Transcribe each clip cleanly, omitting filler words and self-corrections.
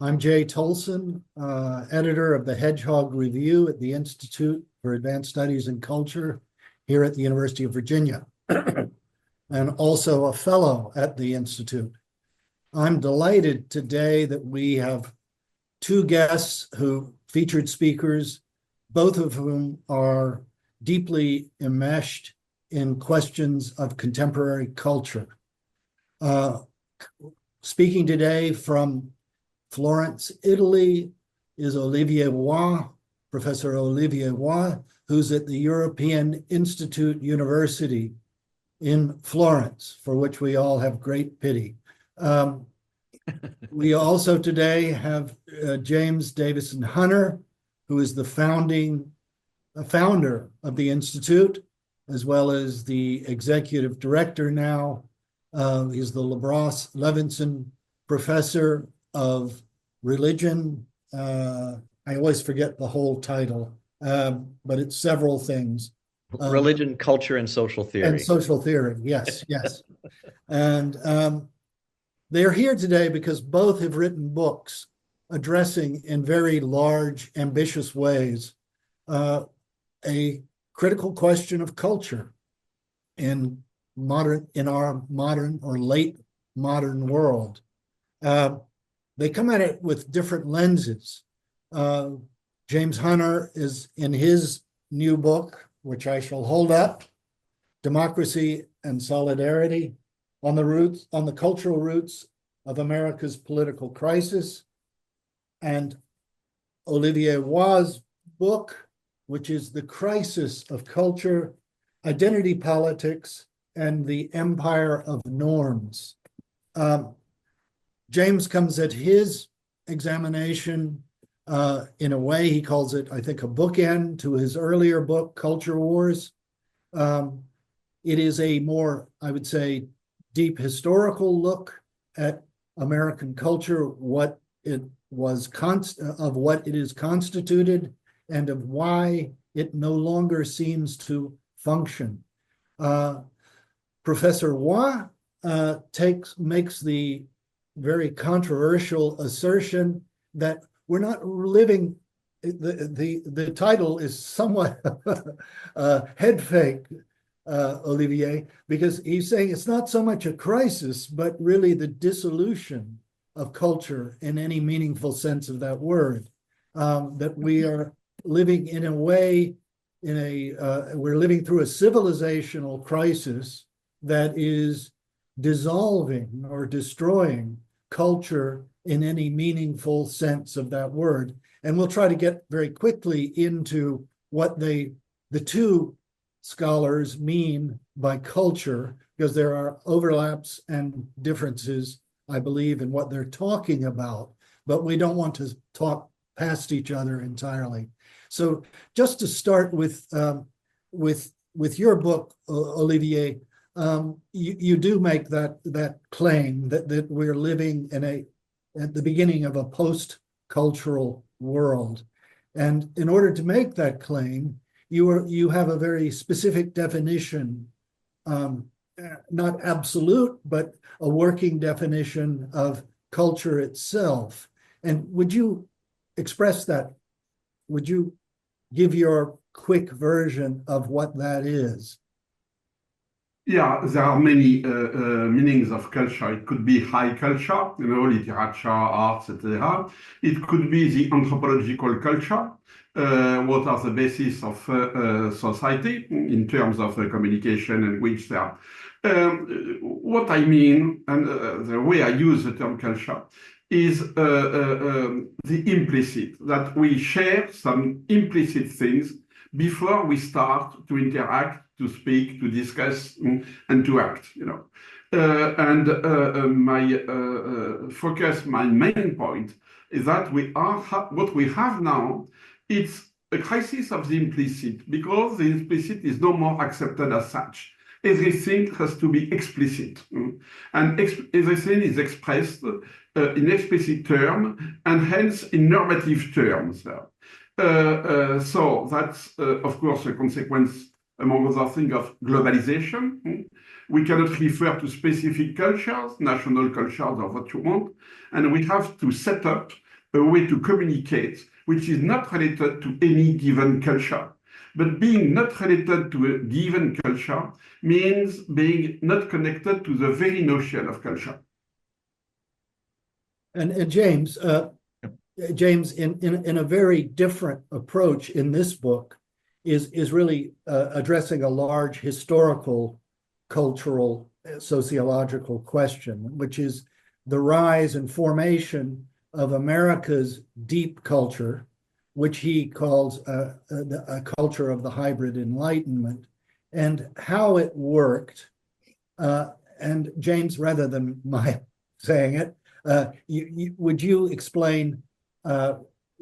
I'm Jay Tolson, editor of the Hedgehog Review at the Institute for Advanced Studies in Culture here at the University of Virginia, and also a fellow at the Institute. I'm delighted today that we have two guests who featured speakers, both of whom are deeply enmeshed in questions of contemporary culture. Speaking today from Florence, Italy, is Olivier Roy, Professor Olivier Roy, who's at the European Institute University in Florence, for which we all have great pity. We also today have James Davison Hunter, who is the founder of the Institute, as well as the executive director now. He's the LeBrosse Levinson Professor of Religion. I always forget the whole title, but it's several things. Religion, culture, and social theory. And social theory, yes, yes. And they're here today because both have written books addressing in very large, ambitious ways a critical question of culture in our modern or late modern world. They come at it with different lenses. James Hunter is in his new book, which I shall hold up, Democracy and Solidarity, on the cultural roots of America's political crisis. And Olivier Roy's book, which is The Crisis of Culture, Identity Politics, and the Empire of Norms. James comes at his examination in a way, he calls it, I think, a bookend to his earlier book, Culture Wars. It is a more, I would say, deep historical look at American culture, what it was of what it is constituted, and of why it no longer seems to function. Professor Roy makes the very controversial assertion that we're not living. The title is somewhat head fake, Olivier, because he's saying it's not so much a crisis, but really the dissolution of culture in any meaningful sense of that word. That we are living in a way, we're living through a civilizational crisis that is dissolving or destroying culture in any meaningful sense of that word. And we'll try to get very quickly into what the two scholars mean by culture, because there are overlaps and differences, I believe, in what they're talking about, but we don't want to talk past each other entirely. So just to start with your book, Olivier, you do make that claim that we're living at the beginning of a post-cultural world. And in order to make that claim, you have a very specific definition, not absolute, but a working definition of culture itself. And would you express that? Would you give your quick version of what that is? Yeah, there are many meanings of culture. It could be high culture, literature, arts, etc. It could be the anthropological culture. What are the basis of society in terms of communication and which they are. What I mean, and the way I use the term culture, is the implicit, that we share some implicit things before we start to interact, to speak, to discuss, and to act, my focus, my main point is that what we have now, it's a crisis of the implicit, because the implicit is no more accepted as such. Everything has to be explicit, and everything is expressed in explicit terms, and hence in normative terms. So that's, of course, a consequence, among other things, of globalization. We cannot refer to specific cultures, national cultures, or what you want, and we have to set up a way to communicate which is not related to any given culture. But being not related to a given culture means being not connected to the very notion of culture. And James, in a very different approach in this book, is really addressing a large historical, cultural, sociological question, which is the rise and formation of America's deep culture, which he calls a culture of the hybrid Enlightenment, and how it worked. And James, rather than my saying it, would you explain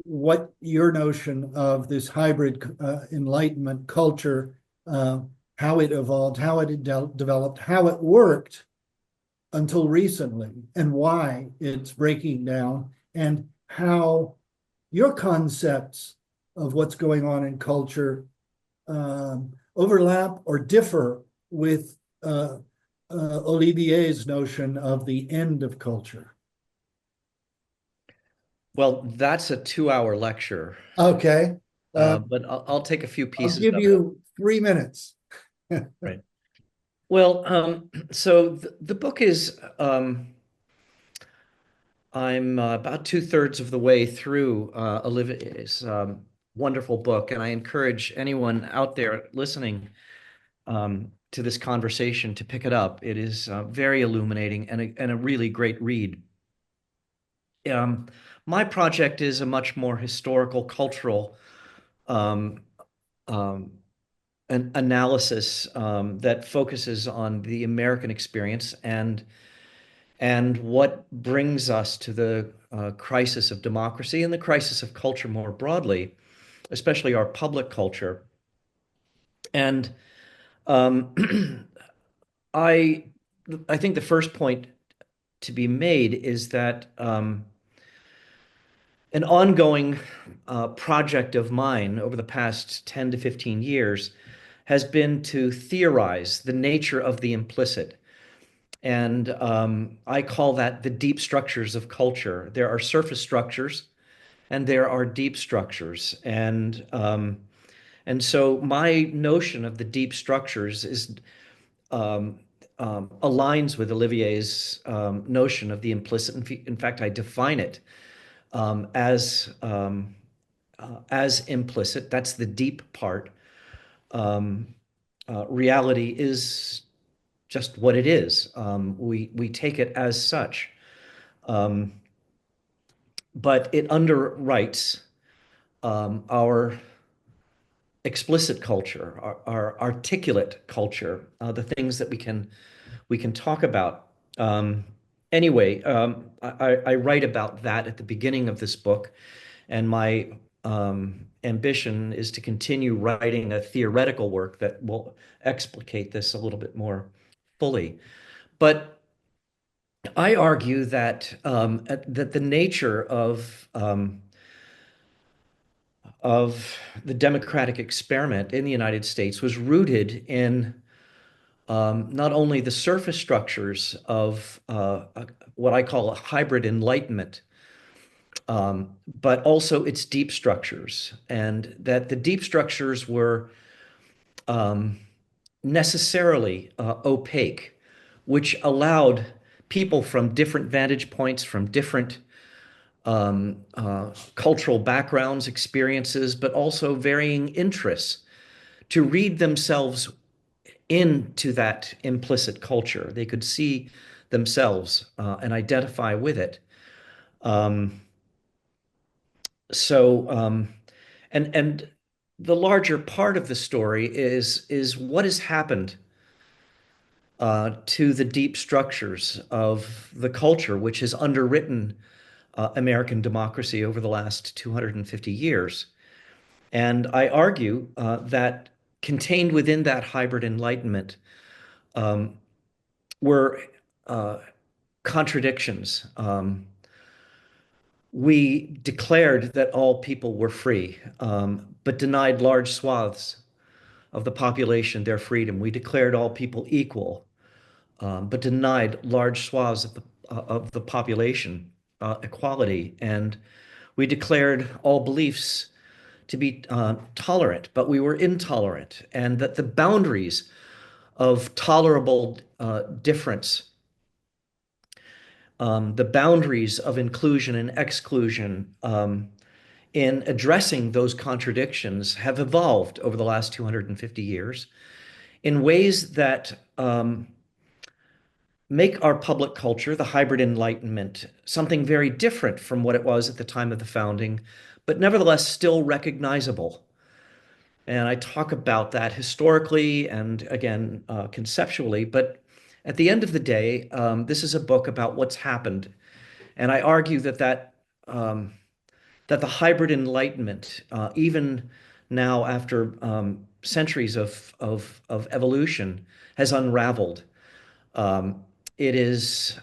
what your notion of this hybrid Enlightenment culture, how it evolved, how it developed, how it worked until recently, and why it's breaking down, and how your concepts of what's going on in culture overlap or differ with Olivier's notion of the end of culture? Well, that's a 2-hour lecture. Okay. But I'll take a few pieces. I'll give you 3 minutes. Right. Well, so the book is, I'm about 2/3 of the way through Olivier's wonderful book, and I encourage anyone out there listening to this conversation to pick it up. It is very illuminating and a really great read. My project is a much more historical, cultural an analysis that focuses on the American experience and what brings us to the crisis of democracy and the crisis of culture more broadly, especially our public culture. And I think the first point to be made is that an ongoing project of mine over the past 10 to 15 years has been to theorize the nature of the implicit. And I call that the deep structures of culture. There are surface structures and there are deep structures. And so my notion of the deep structures is aligns with Olivier's notion of the implicit. In fact, I define it as implicit. That's the deep part. Reality is just what it is. We take it as such, but it underwrites our explicit culture, our articulate culture, the things that we can talk about. Anyway, I write about that at the beginning of this book, and my ambition is to continue writing a theoretical work that will explicate this a little bit more fully. But I argue that that the nature of the democratic experiment in the United States was rooted in not only the surface structures of what I call a hybrid enlightenment, but also its deep structures, and that the deep structures were necessarily opaque, which allowed people from different vantage points, from different cultural backgrounds, experiences, but also varying interests, to read themselves into that implicit culture. They could see themselves and identify with it. And the larger part of the story is what has happened to the deep structures of the culture, which has underwritten American democracy over the last 250 years. And I argue that contained within that hybrid enlightenment were contradictions. We declared that all people were free, but denied large swaths of the population their freedom. We declared all people equal, but denied large swaths of the population equality. And We declared all beliefs to be tolerant, but we were intolerant, and that the boundaries of tolerable difference, the boundaries of inclusion and exclusion, in addressing those contradictions have evolved over the last 250 years in ways that make our public culture, the hybrid enlightenment, something very different from what it was at the time of the founding, but nevertheless still recognizable. And I talk about that historically and again, conceptually, but at the end of the day, this is a book about what's happened. And I argue that the hybrid enlightenment, even now after centuries of evolution, has unraveled. It is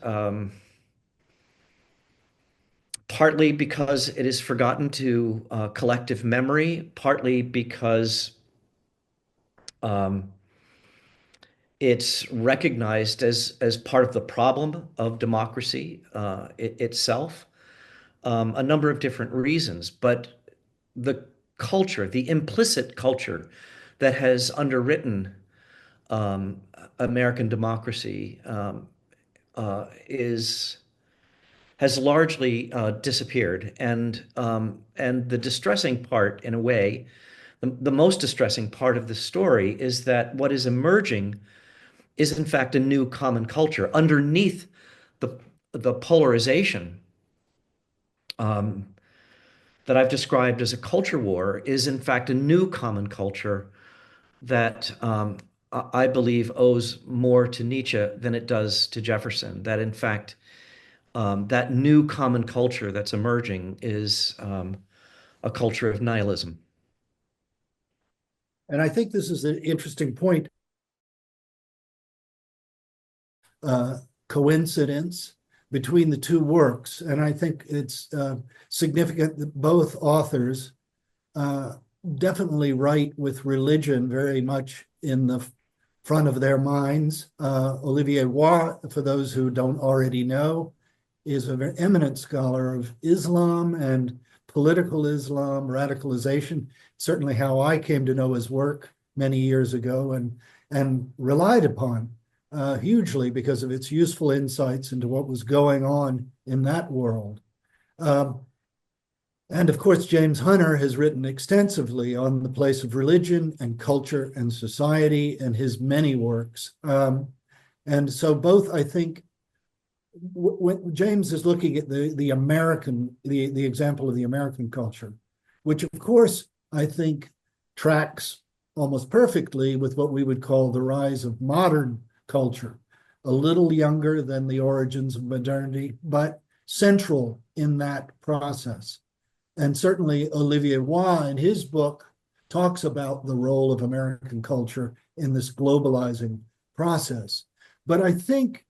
partly because it is forgotten to collective memory, partly because it's recognized as part of the problem of democracy itself. A number of different reasons, but the culture, the implicit culture that has underwritten American democracy has largely disappeared, and the distressing part, in a way, the most distressing part of the story is that what is emerging is in fact a new common culture underneath the polarization that I've described as a culture war is in fact a new common culture that I believe owes more to Nietzsche than it does to Jefferson. That in fact, that new common culture that's emerging is a culture of nihilism. And I think this is an interesting point. Coincidence between the two works. And I think it's significant that both authors definitely write with religion very much in the front of their minds. Olivier Roy, for those who don't already know, is a very eminent scholar of Islam and political Islam, radicalization, certainly how I came to know his work many years ago and relied upon hugely because of its useful insights into what was going on in that world. And of course, James Hunter has written extensively on the place of religion and culture and society in his many works. And so both, I think, when James is looking at the example of the American culture, which of course, I think tracks almost perfectly with what we would call the rise of modern culture, a little younger than the origins of modernity, but central in that process. And certainly Olivier Roy in his book talks about the role of American culture in this globalizing process. But I think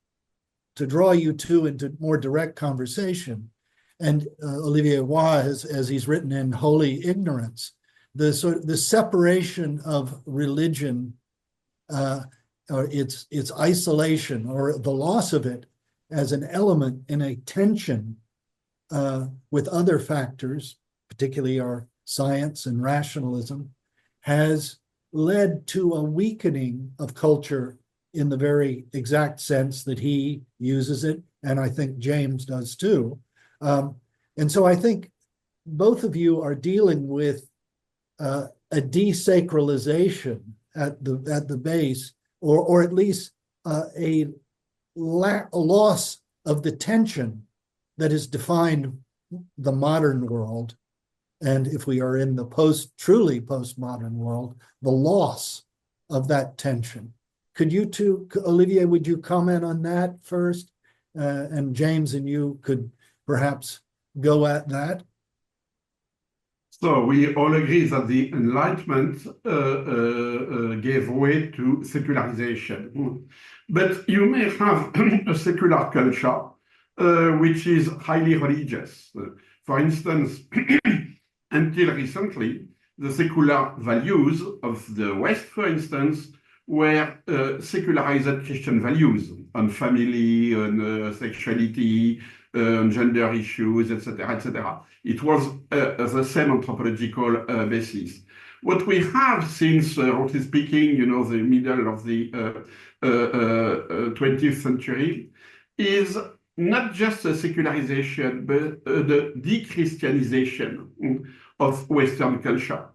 to draw you two into more direct conversation, and Olivier Roy, as he's written in Holy Ignorance, the separation of religion, or its isolation, or the loss of it as an element in a tension with other factors, particularly our science and rationalism, has led to a weakening of culture in the very exact sense that he uses it, and I think James does too. And so I think both of you are dealing with a desacralization at the base, or at least a loss of the tension that has defined the modern world. And if we are in the truly postmodern world, the loss of that tension. Could you two, Olivier, would you comment on that first? And James and you could perhaps go at that. So we all agree that the Enlightenment gave way to secularization. But you may have a secular culture which is highly religious. For instance, until recently, the secular values of the West, for instance, were secularized Christian values on family, on sexuality, gender issues, etc., etc. It was the same anthropological basis. What we have since, roughly speaking, the middle of the 20th century is not just a secularization, but the de-Christianization of Western culture.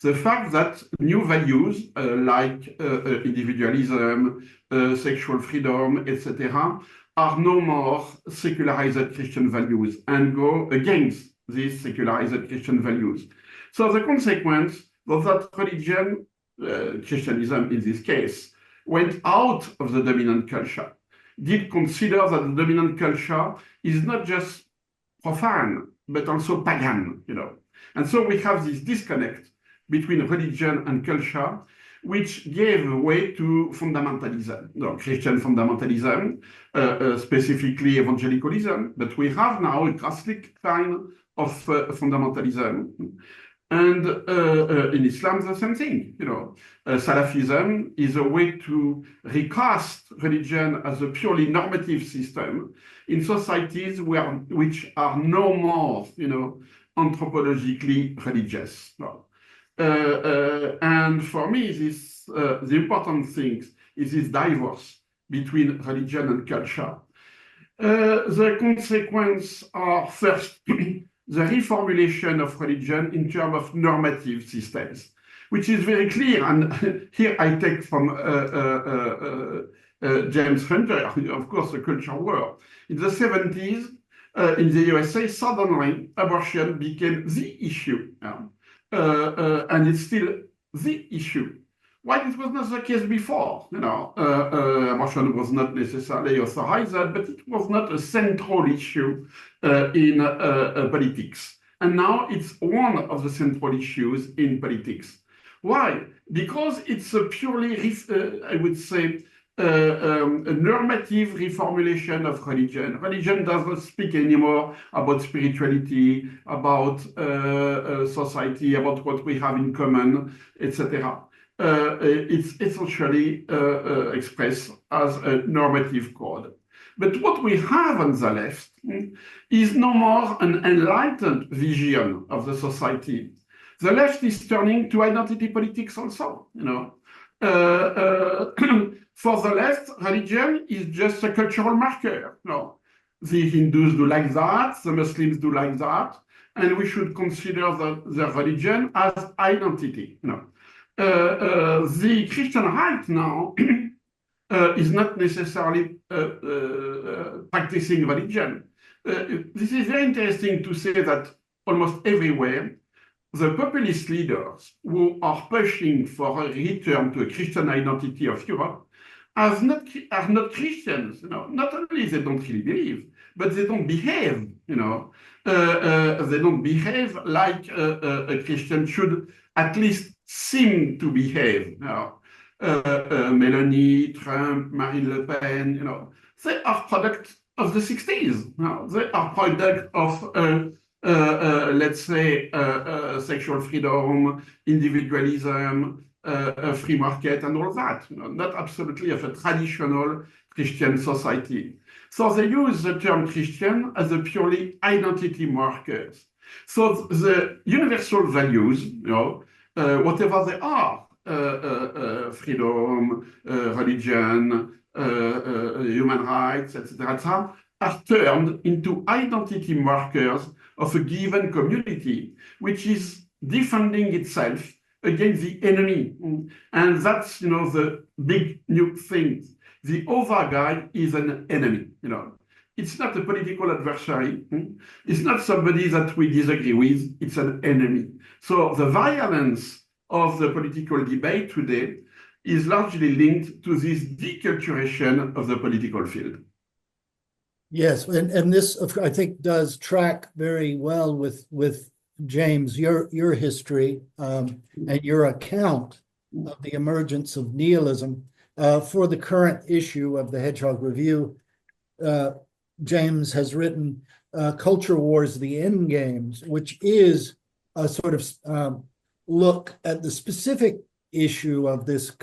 The fact that new values like individualism, sexual freedom, etc., are no more secularized Christian values and go against these secularized Christian values. So the consequence was that religion, Christianism in this case, went out of the dominant culture, did consider that the dominant culture is not just profane, but also pagan, And so we have this disconnect between religion and culture, which gave way to fundamentalism, Christian fundamentalism, specifically evangelicalism, but we have now a Catholic kind of fundamentalism. And in Islam, the same thing, Salafism is a way to recast religion as a purely normative system in societies which are no more, anthropologically religious. And for me, the important thing is this divorce between religion and culture. The consequences are first the reformulation of religion in terms of normative systems, which is very clear. And here I take from James Hunter, of course, the culture war. In the 70s, in the USA, suddenly abortion became the issue. And it's still the issue. While it was not the case before, abortion was not necessarily authorized, but it was not a central issue in politics. And now it's one of the central issues in politics. Why? Because it's a purely, I would say, a normative reformulation of religion. Religion does not speak anymore about spirituality, about society, about what we have in common, etc. It's essentially expressed as a normative code. But what we have on the left is no more an enlightened vision of the society. The left is turning to identity politics also, For the left, religion is just a cultural marker. The Hindus do like that, the Muslims do like that, and we should consider the religion as identity. The Christian right now is not necessarily practicing religion. This is very interesting to say that almost everywhere, the populist leaders who are pushing for a return to a Christian identity of Europe are not Christians. Not only they don't really believe, but they don't behave. They don't behave like a Christian should at least seem to behave. Melanie, Trump, Marine Le Pen, they are product of the 60s. They are product of let's say, sexual freedom, individualism, free market, and all that. Not absolutely of a traditional Christian society. So they use the term Christian as a purely identity markers. So the universal values, whatever they are, freedom, religion, human rights, etc., are turned into identity markers of a given community, which is defending itself against the enemy. And that's, the big new thing. The other guy is an enemy, It's not a political adversary. It's not somebody that we disagree with. It's an enemy. So the violence of the political debate today is largely linked to this deculturation of the political field. Yes, and this, I think, does track very well with James, your history and your account of the emergence of nihilism. For the current issue of the Hedgehog Review, James has written Culture Wars, the End Games, which is a sort of look at the specific issue of this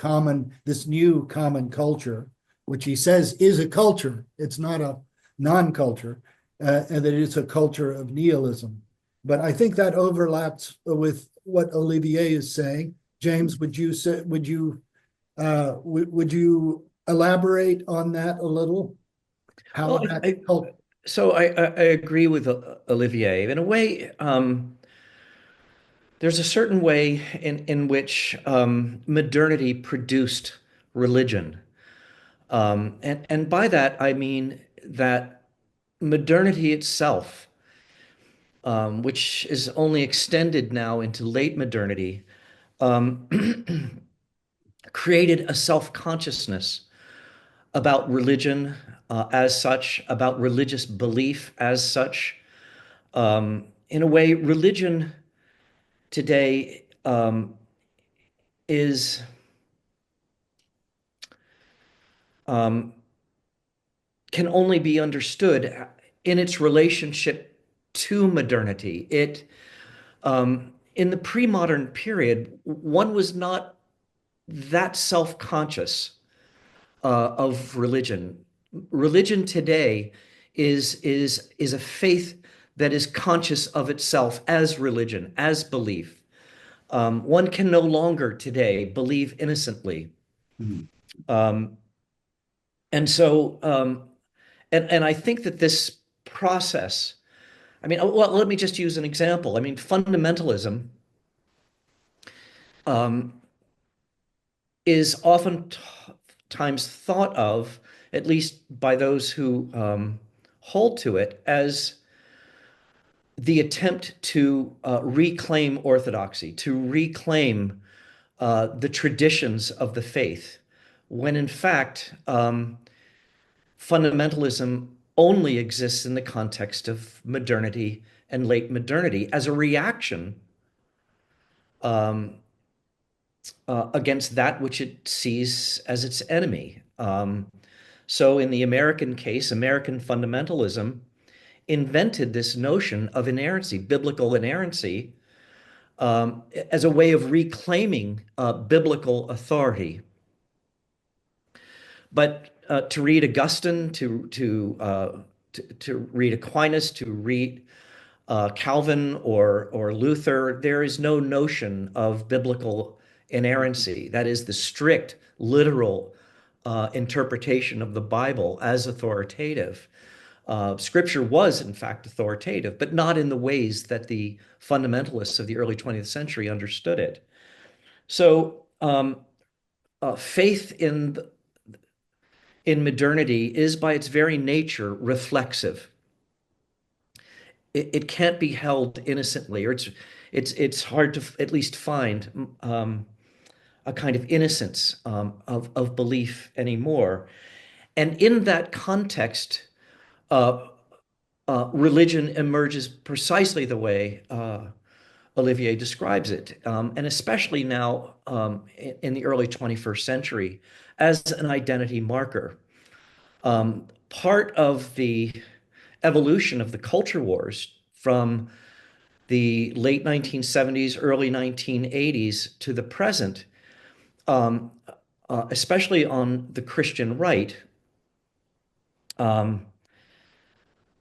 new common culture, which he says is a culture. It's not a non-culture. and that it's a culture of nihilism. But I think that overlaps with what Olivier is saying. James, would you say, would you elaborate on that a little? How Well, that cult so I agree with Olivier. In a way, there's a certain way in which modernity produced religion. And by that, I mean that modernity itself, which is only extended now into late modernity, um, created a self-consciousness about religion as such, about religious belief as such. In a way, religion today is um, can only be understood in its relationship to modernity. In the pre-modern period, one was not that self-conscious of religion. Religion today is a faith that is conscious of itself as religion, as belief. One can no longer today believe innocently. Mhm. Um, and so, and I think that this process, I mean, well, let me just use an example. I mean, fundamentalism um, is oftentimes thought of, at least by those who hold to it, as the attempt to reclaim orthodoxy, to reclaim the traditions of the faith, when in fact, fundamentalism only exists in the context of modernity and late modernity as a reaction um, against that which it sees as its enemy. So, in the American case, American fundamentalism invented this notion of inerrancy, biblical inerrancy, as a way of reclaiming biblical authority. But to read Augustine, to read Aquinas, to read Calvin or Luther, there is no notion of biblical inerrancy. That is the strict, literal interpretation of the Bible as authoritative. Scripture was, in fact, authoritative, but not in the ways that the fundamentalists of the early 20th century understood it. So, faith in modernity is, by its very nature, reflexive. It can't be held innocently, or it's hard to at least find a kind of innocence of belief anymore. And in that context, uh, religion emerges precisely the way Olivier describes it, and especially now in the early 21st century as an identity marker. Part of the evolution of the culture wars from the late 1970s, early 1980s to the present, um, especially on the Christian right, um,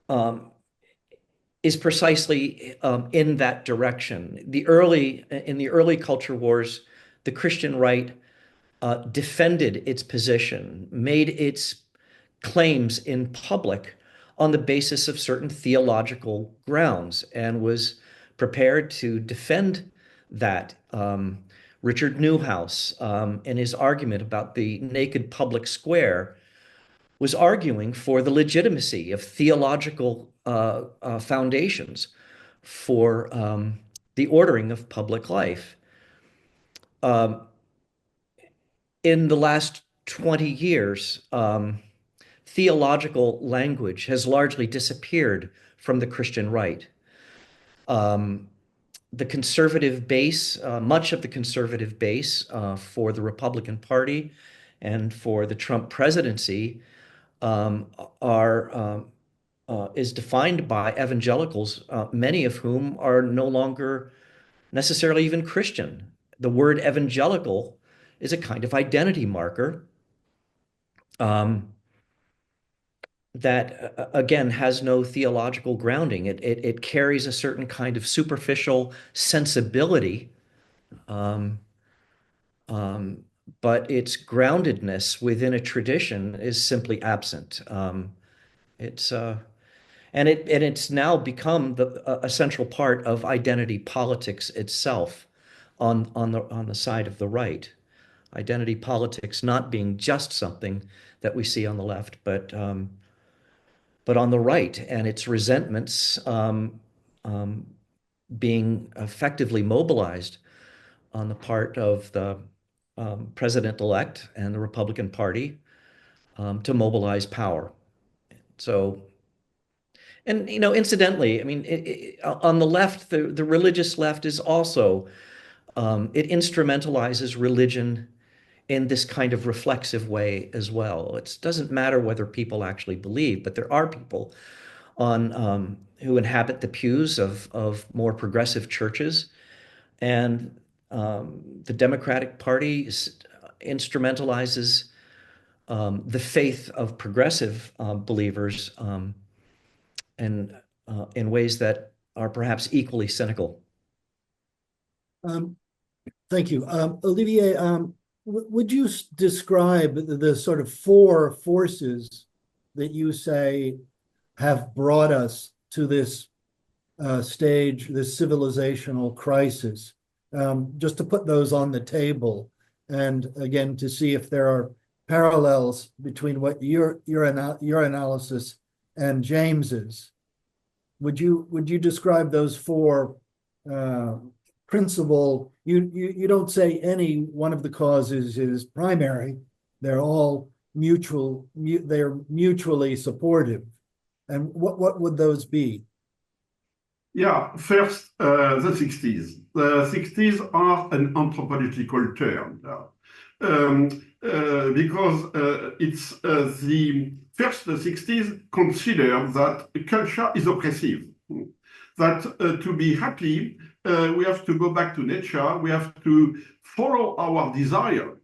um, is precisely in that direction. In the early culture wars, the Christian right defended its position, made its claims in public on the basis of certain theological grounds, and was prepared to defend that. Richard Newhouse, in his argument about the naked public square, was arguing for the legitimacy of theological foundations for the ordering of public life. Um, in the last 20 years, theological language has largely disappeared from the Christian right. Um, the conservative base, much of the conservative base for the Republican Party and for the Trump presidency um, are is defined by evangelicals, many of whom are no longer necessarily even Christian. The word evangelical is a kind of identity marker. Um, again has no theological grounding. It carries a certain kind of superficial sensibility, um, um, but its groundedness within a tradition is simply absent. It's and it's now become a central part of identity politics itself on the side of the right. Identity politics not being just something that we see on the left, but on the right, and its resentments um, being effectively mobilized on the part of the president-elect and the Republican Party to mobilize power. So, and incidentally, I mean, on the left, the religious left is also it instrumentalizes religion in this kind of reflexive way as well. It doesn't matter whether people actually believe, but there are people on who inhabit the pews of more progressive churches, and the Democratic Party instrumentalizes the faith of progressive believers and in ways that are perhaps equally cynical. Thank you. Olivier, would you describe the sort of four forces that you say have brought us to this stage, this civilizational crisis? Just to put those on the table, and again to see if there are parallels between what your analysis and James's. Would you describe those four principal? You don't say any one of the causes is primary. They're all mutual. They're mutually supportive. And what would those be? Yeah, first, the 60s. The 60s are an anthropological term because it's the 60s consider that culture is oppressive, that to be happy, we have to go back to nature, we have to follow our desire,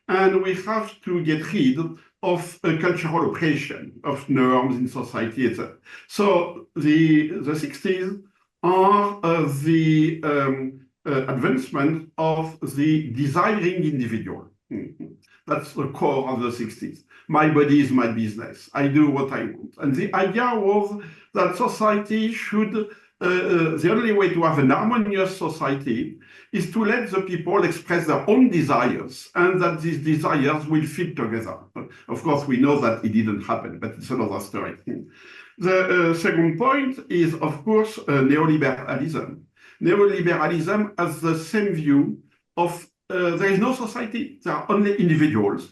and we have to get rid of cultural oppression, of norms in society, etc. So the 60s are the advancement of the desiring individual. That's the core of the 60s. My body is my business. I do what I want. And the idea was that society should, the only way to have an harmonious society is to let the people express their own desires and that these desires will fit together. Of course, we know that it didn't happen, but it's another story. The second point is, of course, neoliberalism. Neoliberalism has the same view of there is no society, there are only individuals.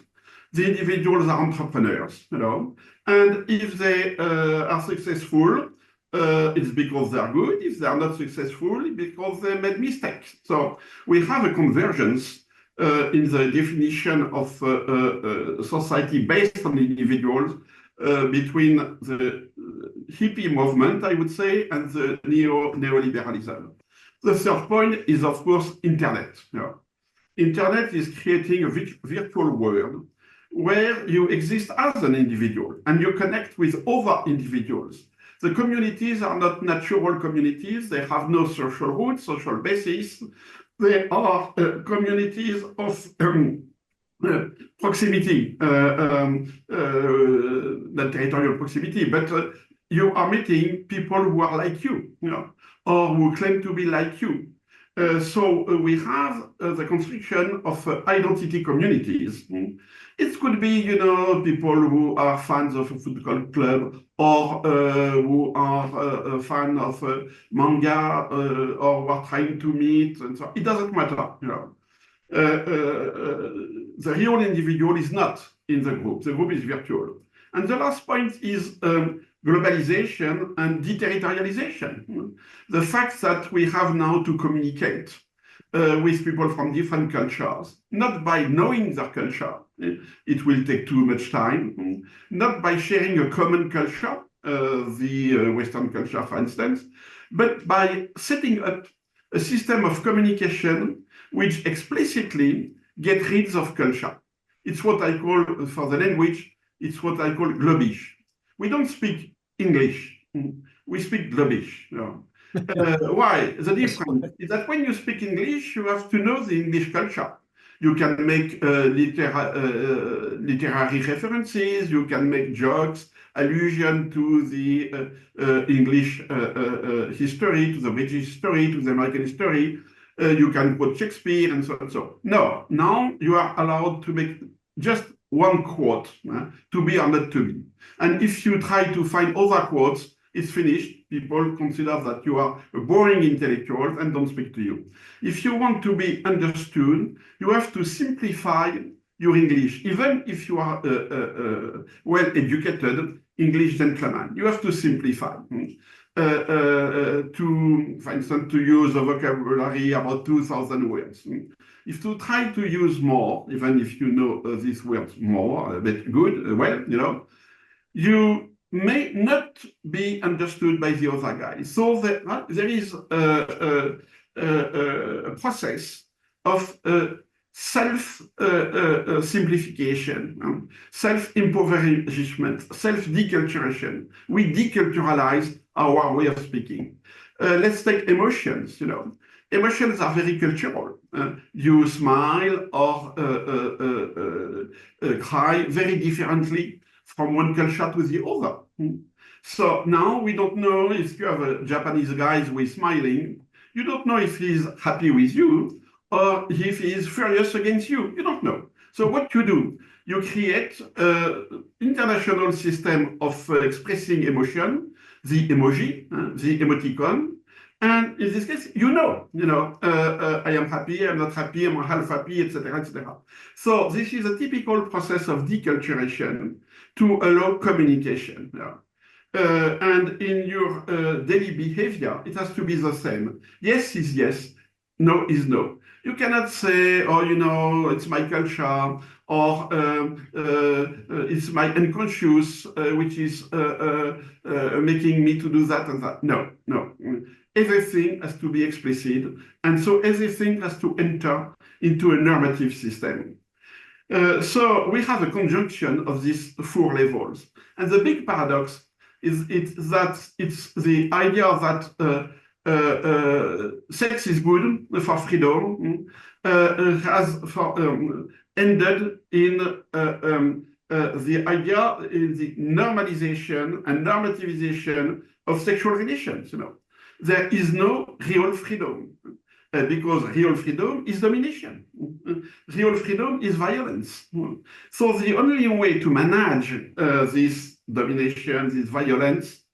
The individuals are entrepreneurs, and if they are successful, it's because they're good. If they are not successful, it's because they made mistakes. So we have a convergence in the definition of society based on individuals between the hippie movement, I would say, and the neoliberalism. The third point is, of course, internet. Internet is creating a virtual world where you exist as an individual and you connect with other individuals. The communities are not natural communities. They have no social roots, social basis. They are communities of proximity, not territorial proximity, but you are meeting people who are like you, or who claim to be like you. So we have the construction of identity communities. It could be, people who are fans of a football club or who are a fan of manga or who are trying to meet, and so it doesn't matter. The real individual is not in the group. The group is virtual. And the last point is globalization and deterritorialization. The fact that we have now to communicate with people from different cultures, not by knowing their culture, it will take too much time, not by sharing a common culture, the Western culture, for instance, but by setting up a system of communication which explicitly get rid of culture. It's what I call, for the language, it's what I call globish. We don't speak English. We speak Globish. Why? The difference is that when you speak English, you have to know the English culture. You can make literary references, you can make jokes, allusion to the English history, to the British history, to the American history. You can quote Shakespeare and so on. So, no, now you are allowed to make just one quote to be or not to be. And if you try to find other quotes, it's finished. People consider that you are a boring intellectual and don't speak to you. If you want to be understood, you have to simplify your English. Even if you are well-educated English gentleman, you have to simplify. For instance, to use a vocabulary about 2,000 words. If you try to use more, even if you know these words more, but good, you may not be understood by the other guy. So there is a process of self-simplification, self-impoverishment, self-deculturation. We deculturalize our way of speaking. Let's take emotions, Emotions are very cultural. You smile or cry very differently from one culture to the other. So now we don't know if you have a Japanese guy who is smiling, you don't know if he's happy with you or if he is furious against you. You don't know. So what you do, you create an international system of expressing emotion, the emoji, the emoticon, and in this case, I am happy, I'm not happy, I'm half happy, etc., etc. So this is a typical process of deculturation to allow communication. And in your daily behavior, it has to be the same. Yes is yes, no is no. You cannot say, it's my culture, or it's my unconscious, which is making me to do that and that. No. Everything has to be explicit, and so everything has to enter into a normative system. So we have a conjunction of these four levels. And the big paradox is that it's the idea that sex is good for freedom has ended in the idea in the normalization and normativization of sexual relations. There is no real freedom. Because real freedom is domination. Real freedom is violence. So the only way to manage this domination, this violence,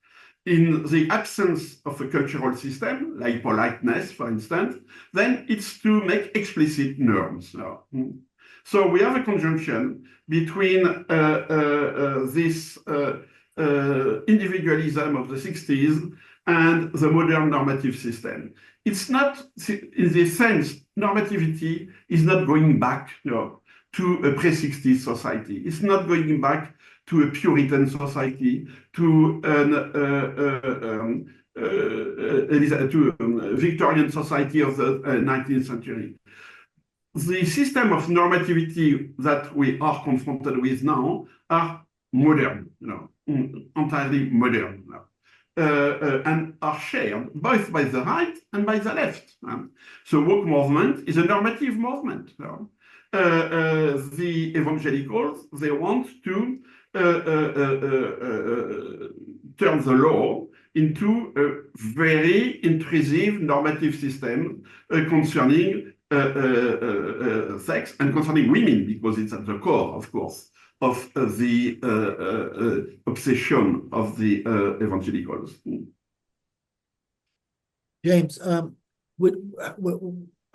in the absence of a cultural system, like politeness, for instance, then it's to make explicit norms. So we have a conjunction between this individualism of the 60s and the modern normative system. It's not, in this sense, normativity is not going back to a pre-60s society. It's not going back to a Puritan society, to a Victorian society of the 19th century. The system of normativity that we are confronted with now are modern, entirely modern. And are shared both by the right and by the left. So woke movement is a normative movement. The evangelicals, they want to turn the law into a very intrusive normative system concerning sex and concerning women, because it's at the core, of course, of the obsession of the evangelicals. James,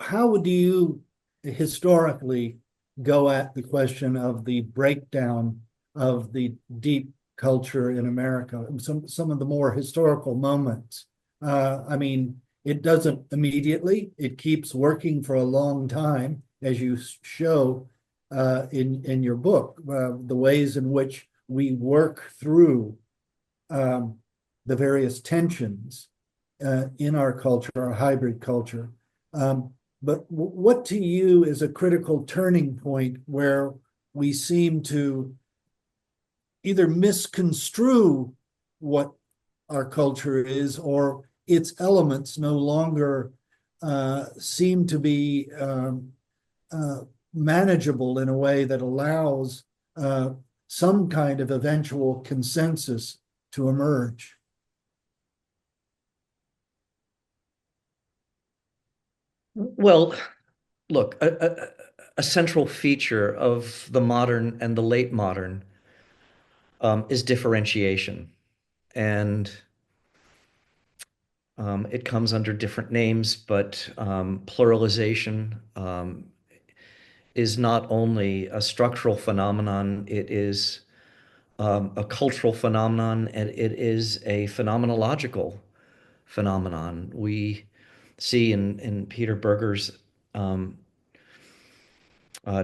how would you historically go at the question of the breakdown of the deep culture in America? Some of the more historical moments. It doesn't immediately. It keeps working for a long time, as you show in your book, the ways in which we work through the various tensions in our culture, our hybrid culture. But what to you is a critical turning point where we seem to either misconstrue what our culture is, or its elements no longer seem to be manageable in a way that allows some kind of eventual consensus to emerge. Well, look, a central feature of the modern and the late modern is differentiation. And it comes under different names, but pluralization is not only a structural phenomenon, it is a cultural phenomenon, and it is a phenomenological phenomenon. We see in Peter Berger's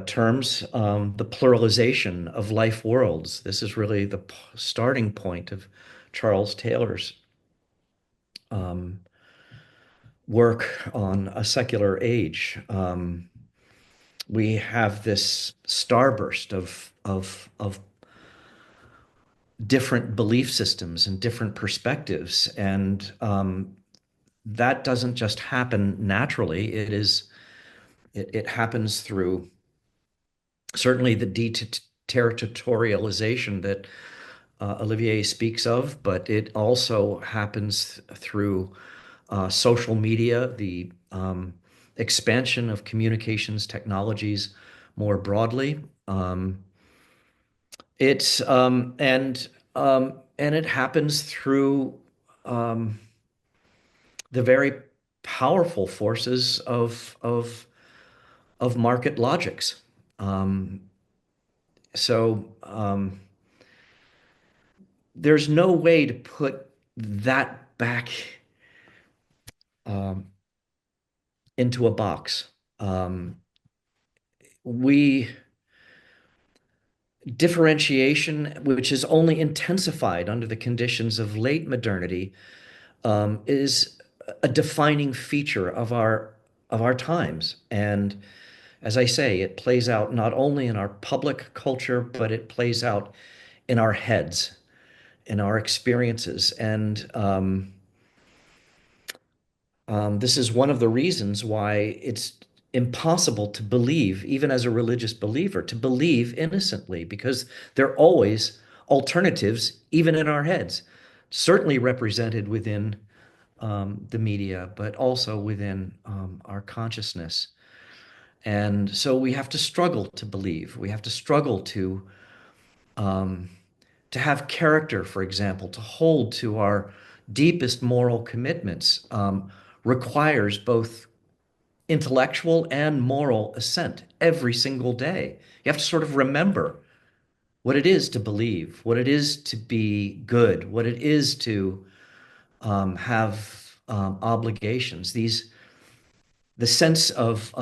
terms the pluralization of life worlds. This is really the starting point of Charles Taylor's work on a secular age. We have this starburst of different belief systems and different perspectives, and that doesn't just happen naturally. It happens through certainly the deterritorialization that Olivier speaks of, but it also happens through social media, the expansion of communications technologies more broadly. It's and it happens through the very powerful forces of market logics. Um, so there's no way to put that back um, into a box. We differentiation, which is only intensified under the conditions of late modernity, is a defining feature of our times. And as I say, it plays out not only in our public culture, but it plays out in our heads, in our experiences. And this is one of the reasons why it's impossible to believe, even as a religious believer, to believe innocently, because there are always alternatives, even in our heads, certainly represented within the media, but also within our consciousness. And so we have to struggle to believe. We have to struggle um, to have character, for example, to hold to our deepest moral commitments, requires both intellectual and moral assent every single day. You have to sort of remember what it is to believe, what it is to be good, what it is to have obligations. The sense of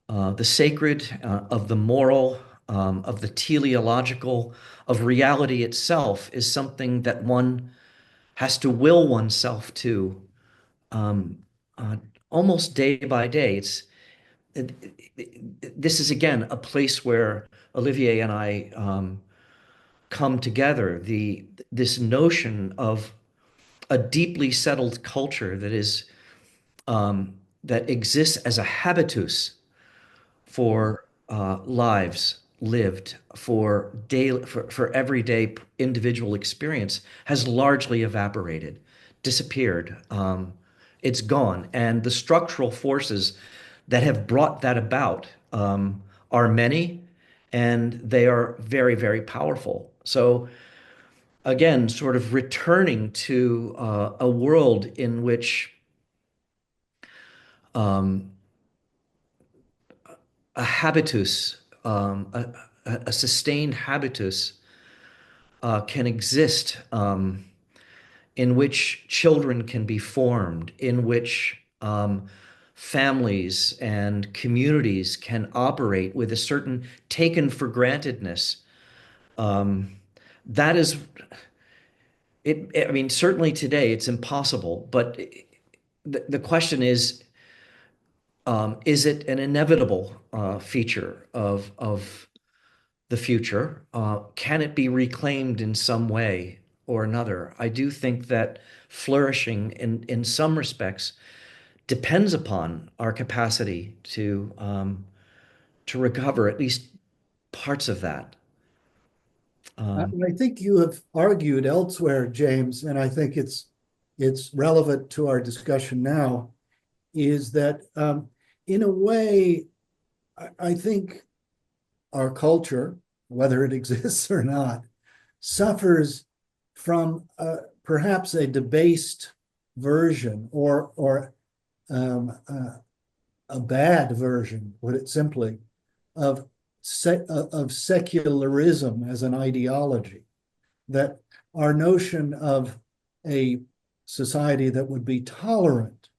the sacred, of the moral, of the teleological, of reality itself is something that one has to will oneself to um, uh, almost day by day. This is again a place where Olivier and I come together. This notion of a deeply settled culture that exists as a habitus for lives lived, for daily, for everyday individual experience has largely evaporated, disappeared. It's gone, and the structural forces that have brought that about are many, and they are very, very powerful. So again, sort of returning to a world in which um, a habitus, a sustained habitus, can exist, in which children can be formed, in which families and communities can operate with a certain taken for grantedness. That is it. I mean, certainly today it's impossible, but the question is it an inevitable feature of the future? Can it be reclaimed in some way or another? I do think that flourishing in some respects depends upon our capacity to recover at least parts of that. I think you have argued elsewhere, James, and I think it's relevant to our discussion now, is that in a way, I think our culture, whether it exists or not, suffers from perhaps a debased version or a bad version, put it simply, of secularism as an ideology. That our notion of a society that would be tolerant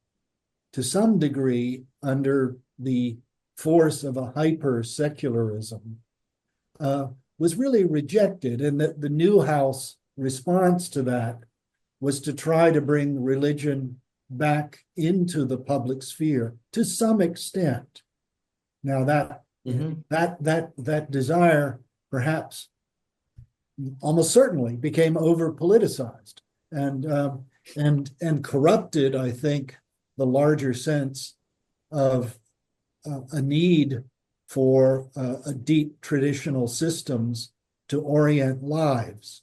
to some degree under the force of a hyper-secularism was really rejected, and that the Newhouse response to that was to try to bring religion back into the public sphere to some extent. Now that desire perhaps almost certainly became over politicized and corrupted, I think, the larger sense of a need for deep traditional systems to orient lives.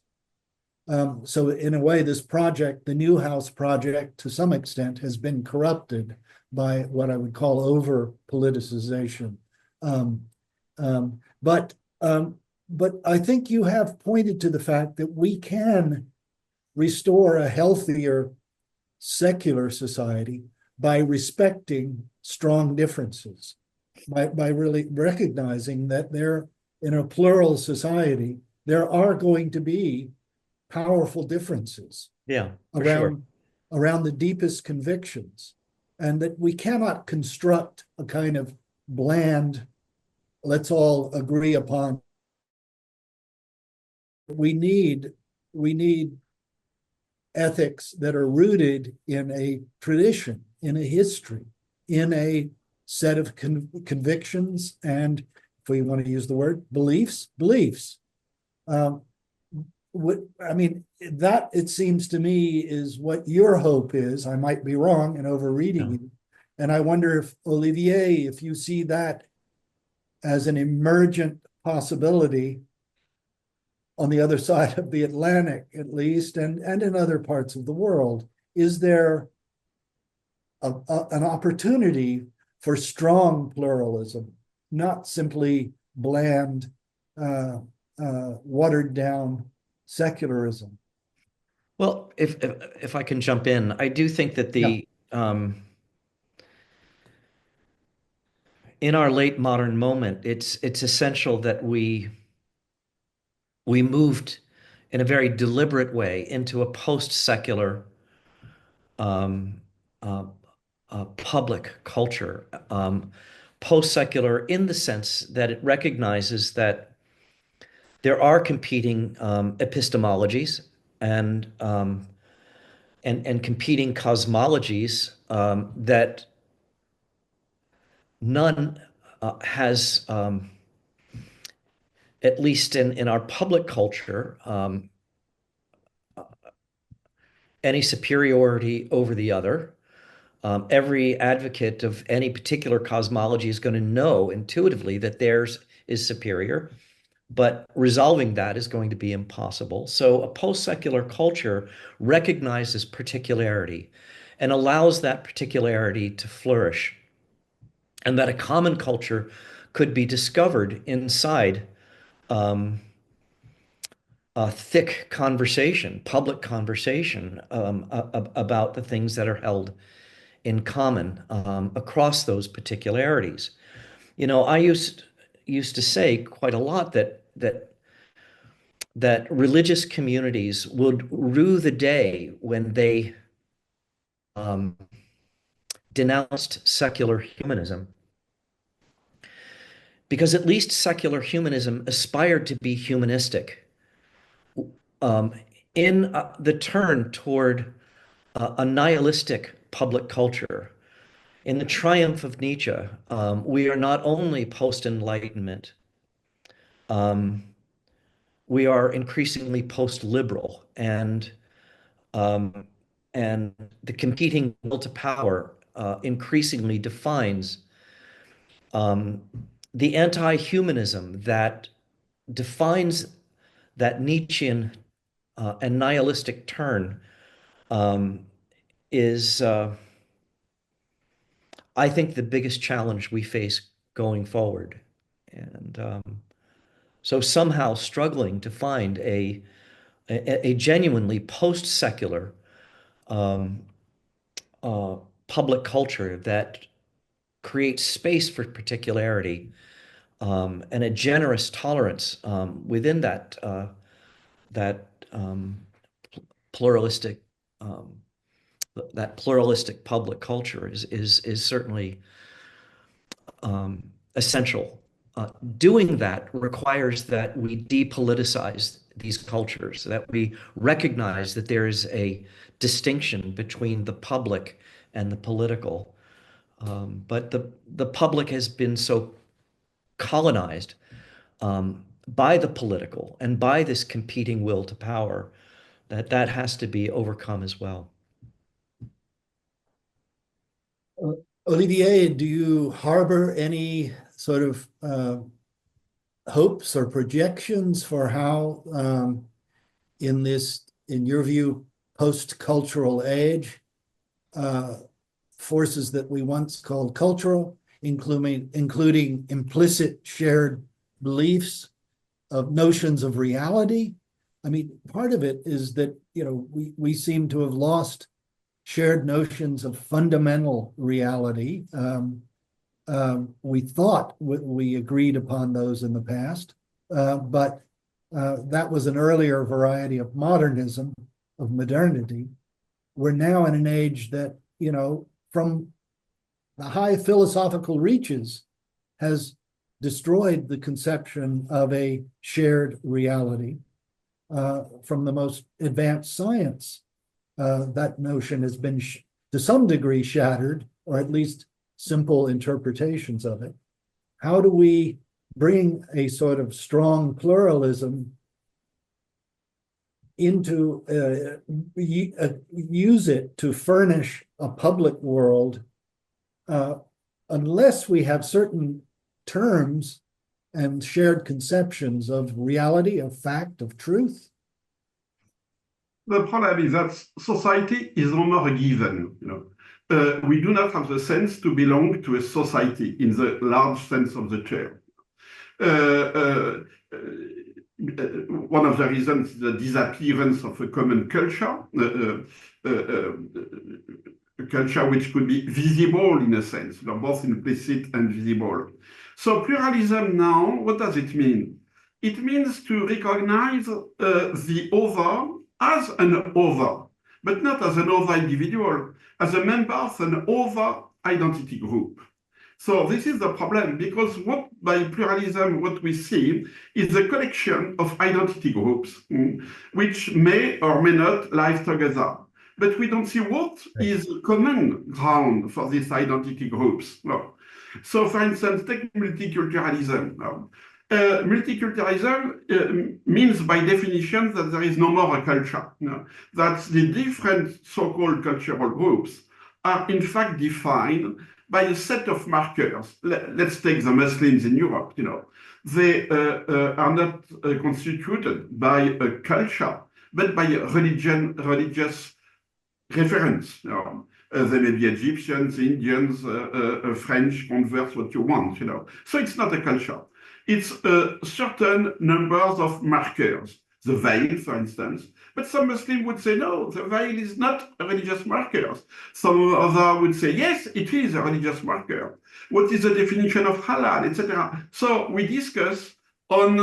So in a way, this project, the Newhouse Project, to some extent, has been corrupted by what I would call over politicization. But I think you have pointed to the fact that we can restore a healthier secular society by respecting strong differences, by really recognizing that there, in a plural society, there are going to be powerful differences around the deepest convictions, and that we cannot construct a kind of bland, let's all agree upon. We need ethics that are rooted in a tradition, in a history, in a set of convictions, and if we want to use the word, beliefs. I mean, that, it seems to me, is what your hope is. I might be wrong in overreading you. And I wonder if, Olivier, if you see that as an emergent possibility on the other side of the Atlantic, at least, and in other parts of the world. Is there an opportunity for strong pluralism, not simply bland, watered down secularism? Well, if I can jump in, I do think that in our late modern moment, it's essential that we moved in a very deliberate way into a post-secular public culture. Post-secular in the sense that it recognizes that there are competing epistemologies and competing cosmologies that none has, at least in our public culture, any superiority over the other. Every advocate of any particular cosmology is going to know intuitively that theirs is superior, but resolving that is going to be impossible. So a post-secular culture recognizes particularity and allows that particularity to flourish, and that a common culture could be discovered inside a thick conversation, public conversation about the things that are held in common across those particularities. You know, I used to say quite a lot that religious communities would rue the day when they denounced secular humanism, because at least secular humanism aspired to be humanistic. In the turn toward a nihilistic public culture, in the triumph of Nietzsche, we are not only post-Enlightenment, we are increasingly post-liberal, um, and the competing will to power increasingly defines the anti-humanism that defines that Nietzschean and nihilistic turn is, I think, the biggest challenge we face going forward. And so somehow struggling to find a genuinely post-secular um, public culture that creates space for particularity and a generous tolerance within that pluralistic um, that pluralistic public culture is certainly essential. Doing that requires that we depoliticize these cultures, that we recognize that there is a distinction between the public and the political. But the public has been so colonized by the political and by this competing will to power that that has to be overcome as well. Olivier, do you harbor any sort of hopes or projections for how, in this, in your view, post-cultural age, forces that we once called cultural, including implicit shared beliefs of notions of reality? I mean, part of it is that, we seem to have lost shared notions of fundamental reality. We thought we agreed upon those in the past, but that was an earlier variety of modernism, of modernity. We're now in an age that, from the high philosophical reaches, has destroyed the conception of a shared reality. From the most advanced science, that notion has been, to some degree, shattered, or at least simple interpretations of it. How do we bring a sort of strong pluralism into, use it to furnish a public world, unless we have certain terms and shared conceptions of reality, of fact, of truth? The problem is that society is no more a given. We do not have the sense to belong to a society in the large sense of the term. One of the reasons is the disappearance of a common culture, a culture which could be visible in a sense, both implicit and visible. So pluralism now, what does it mean? It means to recognize the other as an other, but not as an other individual, as a member of an other identity group. So this is the problem, because by pluralism, what we see is a collection of identity groups, which may or may not live together. But we don't see what is common ground for these identity groups. No. So for instance, take multiculturalism. Multiculturalism means by definition that there is no more a culture. That the different so-called cultural groups are in fact defined by a set of markers. Let's take the Muslims in Europe. They are not constituted by a culture, but by a religious reference. They may be Egyptians, Indians, French, converts, what you want. So it's not a culture. It's certain numbers of markers. The veil, for instance. But some Muslims would say, no, the veil is not a religious marker. Some other would say, yes, it is a religious marker. What is the definition of halal, etc.? So we discuss on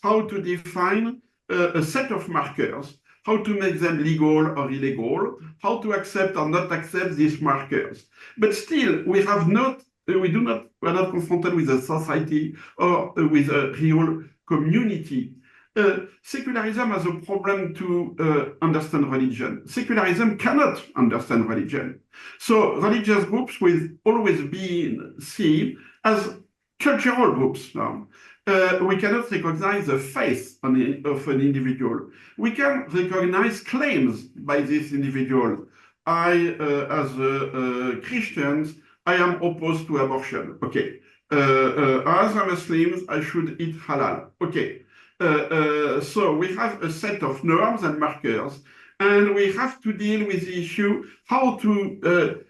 how to define a set of markers, how to make them legal or illegal, how to accept or not accept these markers. But still, we're not confronted with a society or with a real community. Secularism has a problem to understand religion. Secularism cannot understand religion. So religious groups will always be seen as cultural groups. We cannot recognize the faith of an individual. We can recognize claims by this individual. As Christians, I am opposed to abortion. Okay. As a Muslims, I should eat halal. Okay. So we have a set of norms and markers, and we have to deal with the issue how to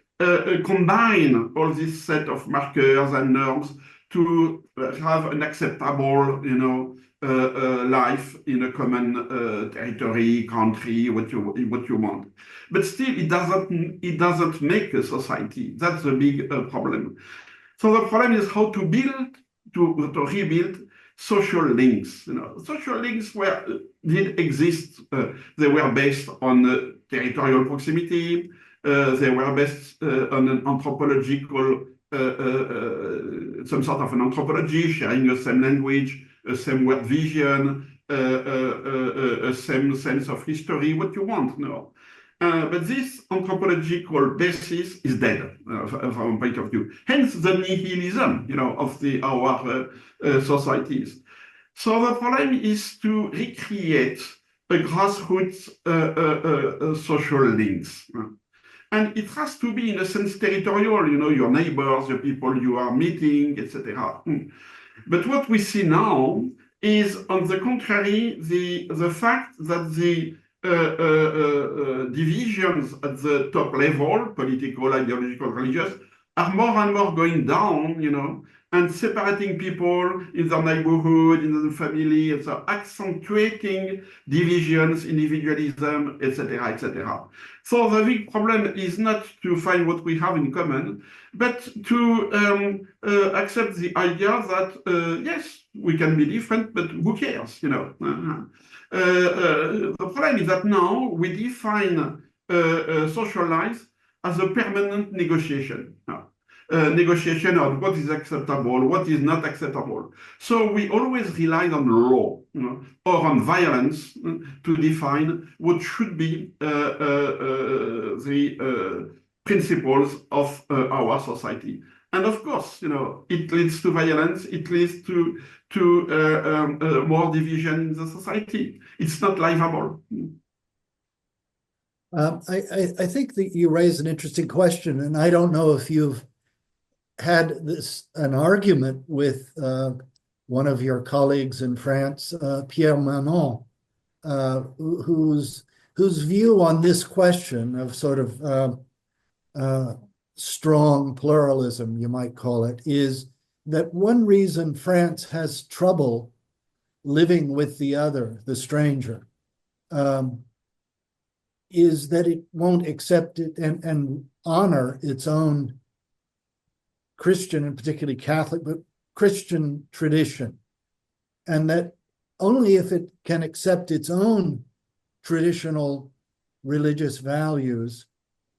combine all this set of markers and norms to have an acceptable, life in a common territory, country, what you want. But still, it doesn't make a society. That's the big problem. So the problem is how to build, to rebuild social links. Social links did exist. They were based on territorial proximity. They were based on an anthropological, some sort of an anthropology, sharing a same language, a same world vision, a same sense of history, what you want. But this anthropological basis is dead from a point of view. Hence the nihilism, of our societies. So the problem is to recreate a grassroots social links. And it has to be, in a sense, territorial, your neighbors, the people you are meeting, etc. But what we see now is, on the contrary, the fact that the divisions at the top level, political, ideological, religious, are more and more going down, and separating people in their neighborhood, in the family, and so accentuating divisions, individualism, etc., etc. So the big problem is not to find what we have in common, but to accept the idea that, yes, we can be different, but who cares, The problem is that now we define social life as a permanent negotiation. Negotiation of what is acceptable, what is not acceptable. So we always rely on law, or on violence to define what should be the principles of our society. And of course, it leads to violence, it leads to more division in the society. It's not livable. I think that you raise an interesting question, and I don't know if you've had an argument with one of your colleagues in France, Pierre Manon, whose view on this question of sort of strong pluralism, you might call it, is that one reason France has trouble living with the other, the stranger, is that it won't accept it and honor its own Christian, and particularly Catholic, but Christian tradition. And that only if it can accept its own traditional religious values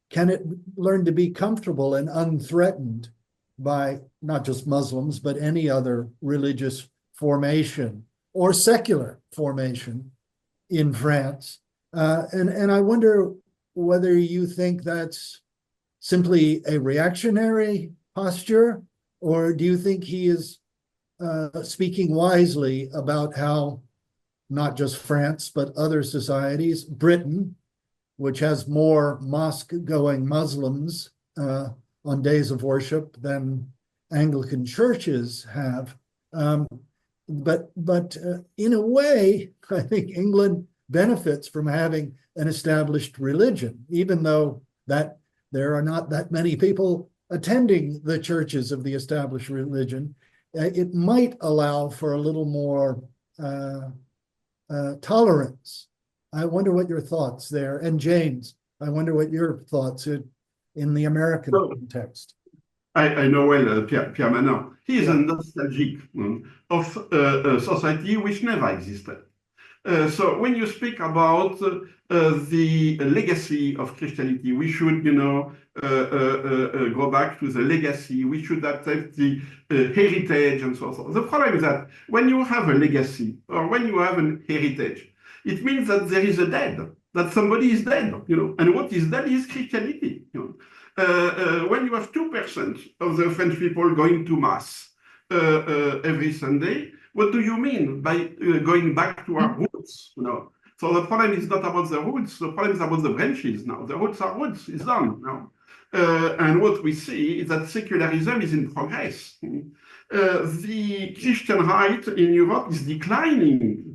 can it learn to be comfortable and unthreatened by not just Muslims, but any other religious formation or secular formation in France. And I wonder whether you think that's simply a reactionary posture, or do you think he is speaking wisely about how not just France, but other societies, Britain, which has more mosque-going Muslims on days of worship than Anglican churches have. But in a way, I think England benefits from having an established religion, even though that there are not that many people attending the churches of the established religion. It might allow for a little more tolerance. I wonder what your thoughts there. And James, I wonder what your thoughts in the American context. I know well Pierre Manon. He is a nostalgic of a society which never existed. So when you speak about the legacy of Christianity, we should, go back to the legacy. We should accept the heritage and so on. The problem is that when you have a legacy or when you have an heritage, it means that there is a dead, that somebody is dead, and what is dead is Christianity. When you have 2% of the French people going to mass every Sunday, What do you mean by going back to our roots? So the problem is not about the roots. The problem is about the branches now. The roots are roots. It's done now. And what we see is that secularism is in progress. The Christian right in Europe is declining.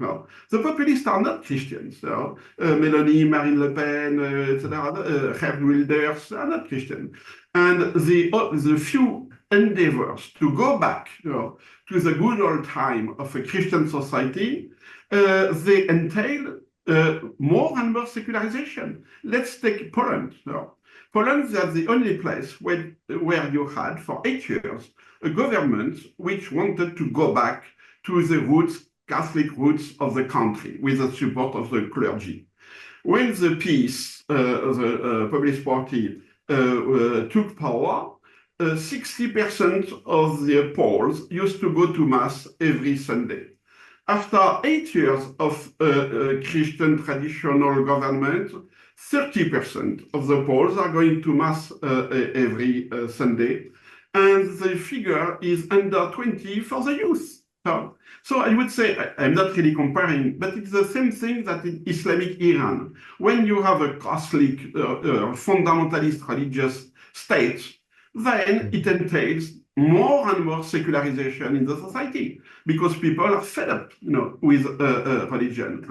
The populists are not Christians. Melanie, Marine Le Pen, etc., Geert Wilders are not Christian. And the few endeavors to go back to the good old time of a Christian society, they entail more and more secularization. Let's take Poland. Poland is the only place where you had for 8 years a government which wanted to go back to the roots, Catholic roots of the country with the support of the clergy. When the PiS, the Populist Party, took power, 60% of the Poles used to go to Mass every Sunday. After 8 years of Christian traditional government, 30% of the Poles are going to Mass every Sunday, and the figure is under 20 for the youth. So I would say, I'm not really comparing, but it's the same thing that in Islamic Iran. When you have a Catholic fundamentalist religious state, then it entails more and more secularization in the society because people are fed up, with religion.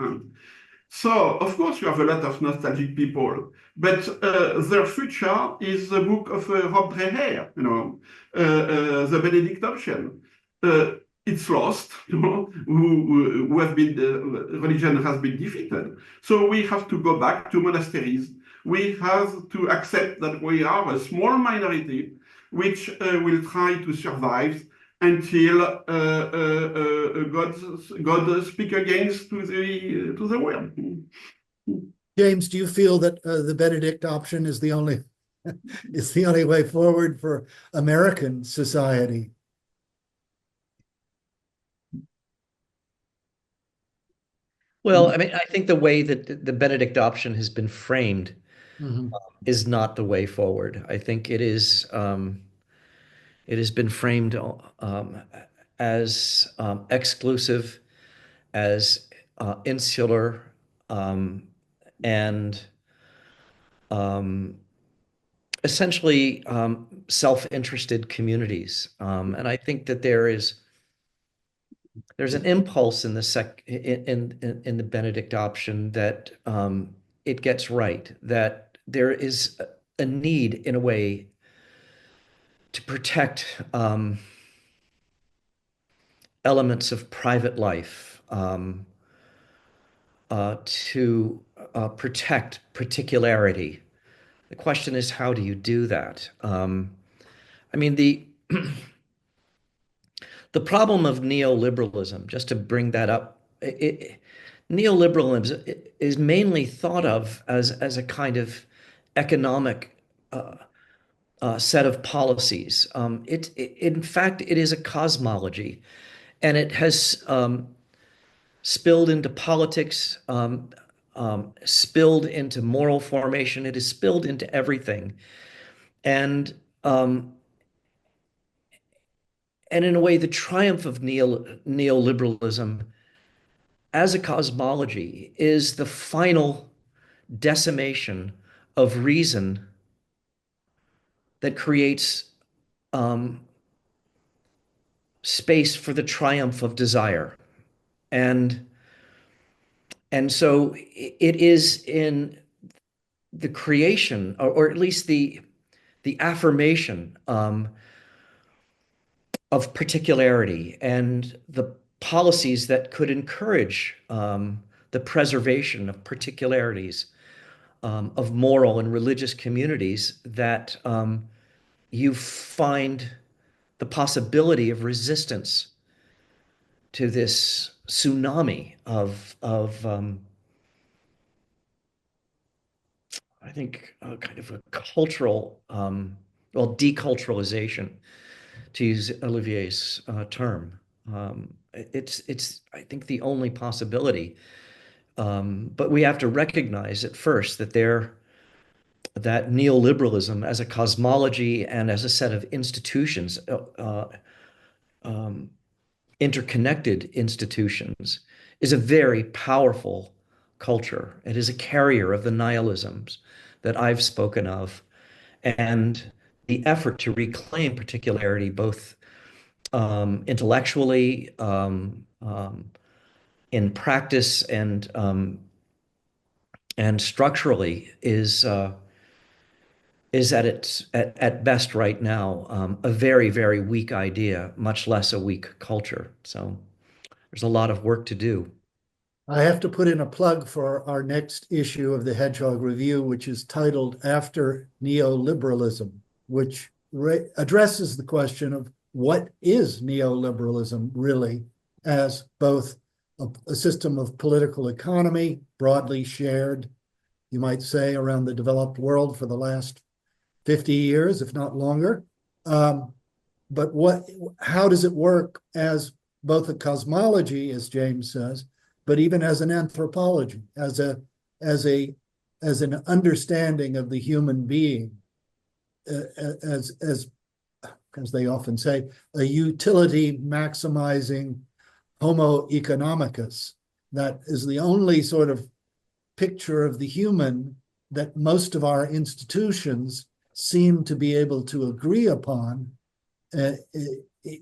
So, of course, you have a lot of nostalgic people, but their future is the book of Rob Dreher, the Benedict option. It's lost, who have been, religion has been defeated. So we have to go back to monasteries. We have to accept that we are a small minority which will try to survive until God speak against to the world. James, do you feel that the Benedict option is the only way forward for American society? Well, I mean, I think the way that the Benedict option has been framed is not the way forward. I think it has been framed as exclusive, as insular, and essentially self-interested communities. And I think that there's an impulse in the Benedict option that it gets right, that there is a need in a way to protect elements of private life, to protect particularity. The question is, how do you do that? I mean, the problem of neoliberalism, just to bring that up, neoliberalism is mainly thought of as a kind of economic set of policies. In fact, it is a cosmology, and it has spilled into politics, spilled into moral formation. It has spilled into everything, and in a way, the triumph of neoliberalism as a cosmology is the final decimation of reason that creates space for the triumph of desire. And so it is in the creation, or at least the affirmation of particularity and the policies that could encourage the preservation of particularities of moral and religious communities that you find the possibility of resistance to this tsunami of I think kind of a cultural, deculturalization, to use Olivier's term. It's I think the only possibility. But we have to recognize at first that that neoliberalism as a cosmology and as a set of institutions interconnected institutions is a very powerful culture. It is a carrier of the nihilisms that I've spoken of. And the effort to reclaim particularity, both intellectually, in practice, and structurally, is at best right now a very, very weak idea, much less a weak culture. So there's a lot of work to do. I have to put in a plug for our next issue of the Hedgehog Review, which is titled After Neoliberalism, which addresses the question of what is neoliberalism really, as both a system of political economy broadly shared, you might say, around the developed world for the last 50 years, if not longer. But how does it work as both a cosmology, as James says, but even as an anthropology, as an understanding of the human being, as they often say, a utility maximizing Homo economicus. That is the only sort of picture of the human that most of our institutions seem to be able to agree upon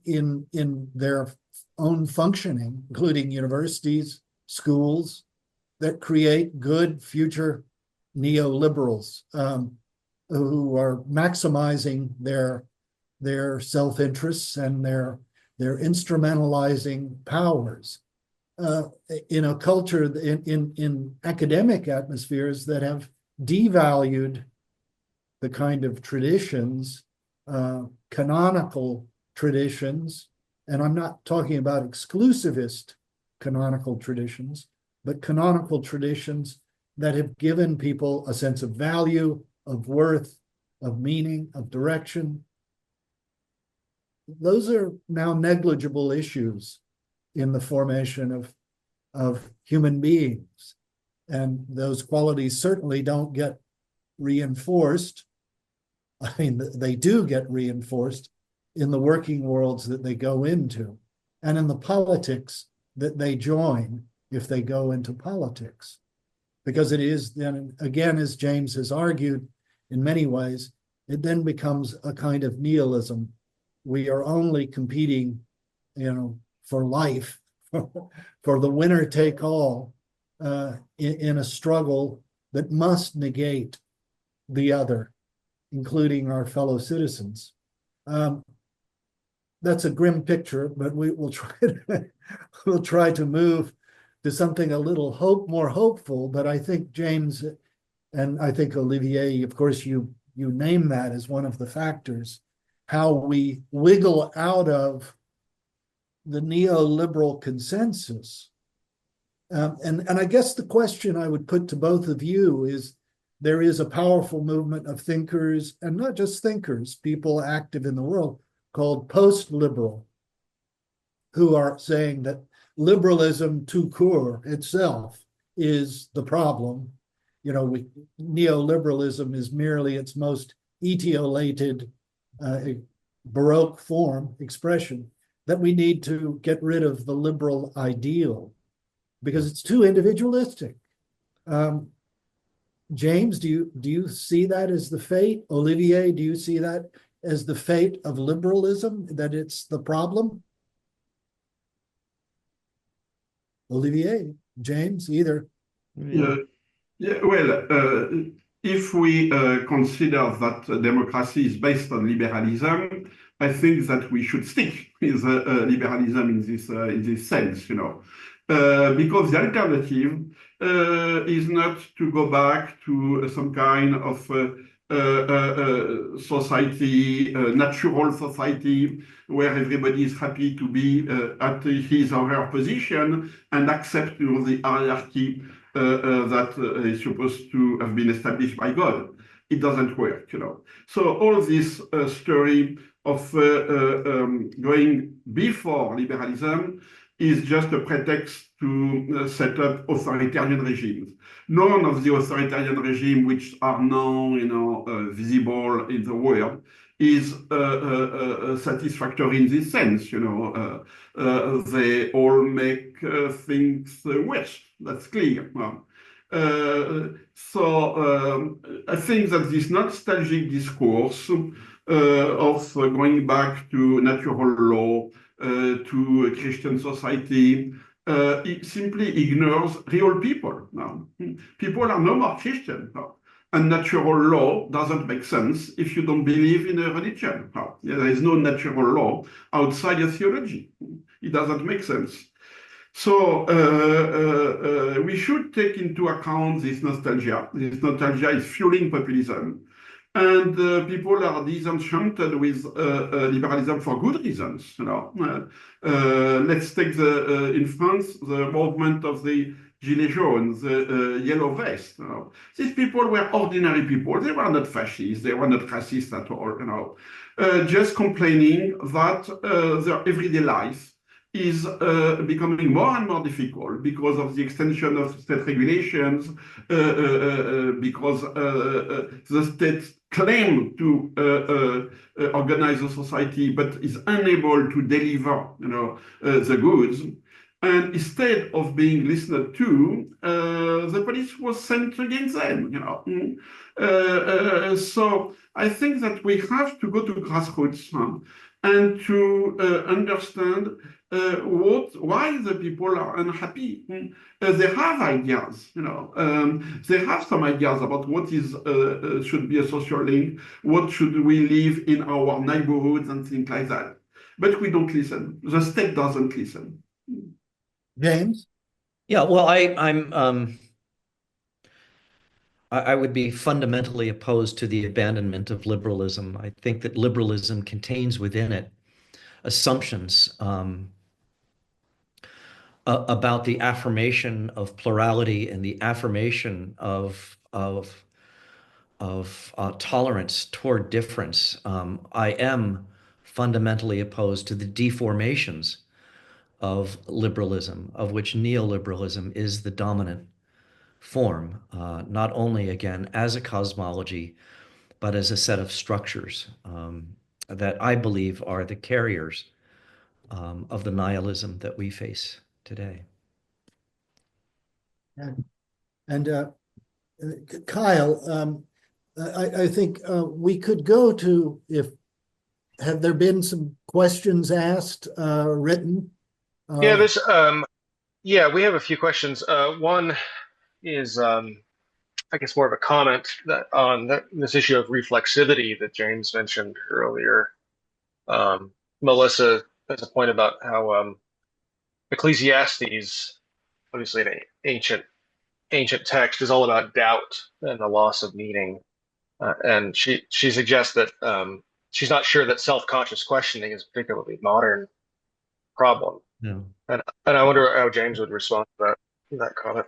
in their own functioning, including universities, schools, that create good future neoliberals who are maximizing their self-interests and their instrumentalizing powers in a culture, in academic atmospheres that have devalued the kind of traditions, canonical traditions, and I'm not talking about exclusivist canonical traditions, but canonical traditions that have given people a sense of value, of worth, of meaning, of direction. Those are now negligible issues in the formation of human beings. And those qualities certainly don't get reinforced. I mean, they do get reinforced in the working worlds that they go into and in the politics that they join if they go into politics. Because it is then, again, as James has argued, in many ways, it then becomes a kind of nihilism. We are only competing, for life, for the winner take all in a struggle that must negate the other, including our fellow citizens. That's a grim picture, but we'll try to move to something a little more hopeful. But I think James, and I think Olivier, of course, you name that as one of the factors, how we wiggle out of the neoliberal consensus. And I guess the question I would put to both of you is, there is a powerful movement of thinkers, and not just thinkers, people active in the world, called post-liberal, who are saying that liberalism tout court itself is the problem. Neoliberalism is merely its most etiolated Baroque form, expression, that we need to get rid of the liberal ideal because it's too individualistic. James, do you see that as the fate? Olivier, do you see that as the fate of liberalism, that it's the problem? Olivier, James, either. Yeah, well, if we consider that democracy is based on liberalism, I think that we should stick with liberalism in this sense, because the alternative is not to go back to some kind of society, natural society, where everybody is happy to be at his or her position and accept the hierarchy that is supposed to have been established by God. It doesn't work, So all this story of going before liberalism is just a pretext to set up authoritarian regimes. None of the authoritarian regimes which are now, visible in the world is satisfactory in this sense. They all make things worse. That's clear. I think that this nostalgic discourse of going back to natural law, to a Christian society, it simply ignores real people now. People are no more Christian now. And natural law doesn't make sense if you don't believe in a religion. There is no natural law outside of theology. It doesn't make sense. So we should take into account this nostalgia. This nostalgia is fueling populism. And people are disenchanted with liberalism for good reasons. Let's take in France the movement of the Gilets jaunes, the yellow vest. These people were ordinary people. They were not fascists. They were not racist at all. Just complaining that their everyday life is becoming more and more difficult because of the extension of state regulations, because the state claims to organize a society but is unable to deliver the goods. And instead of being listened to, the police was sent against them. So I think that we have to go to grassroots and to understand why the people are unhappy. They have ideas. They have some ideas about what is should be a social link, what should we live in our neighborhoods and things like that. But we don't listen. The state doesn't listen. James? Yeah, well, I would be fundamentally opposed to the abandonment of liberalism. I think that liberalism contains within it assumptions about the affirmation of plurality and the affirmation of tolerance toward difference. I am fundamentally opposed to the deformations of liberalism, of which neoliberalism is the dominant form, not only, again, as a cosmology, but as a set of structures that I believe are the carriers of the nihilism that we face today. And Kyle, I think we could go to, have there been some questions asked, written? Yeah, we have a few questions. One is, I guess, more of a comment on this issue of reflexivity that James mentioned earlier. Melissa has a point about how Ecclesiastes, obviously an ancient text, is all about doubt and the loss of meaning. And she suggests that she's not sure that self-conscious questioning is a particularly modern problem. No. And I wonder how James would respond to that comment.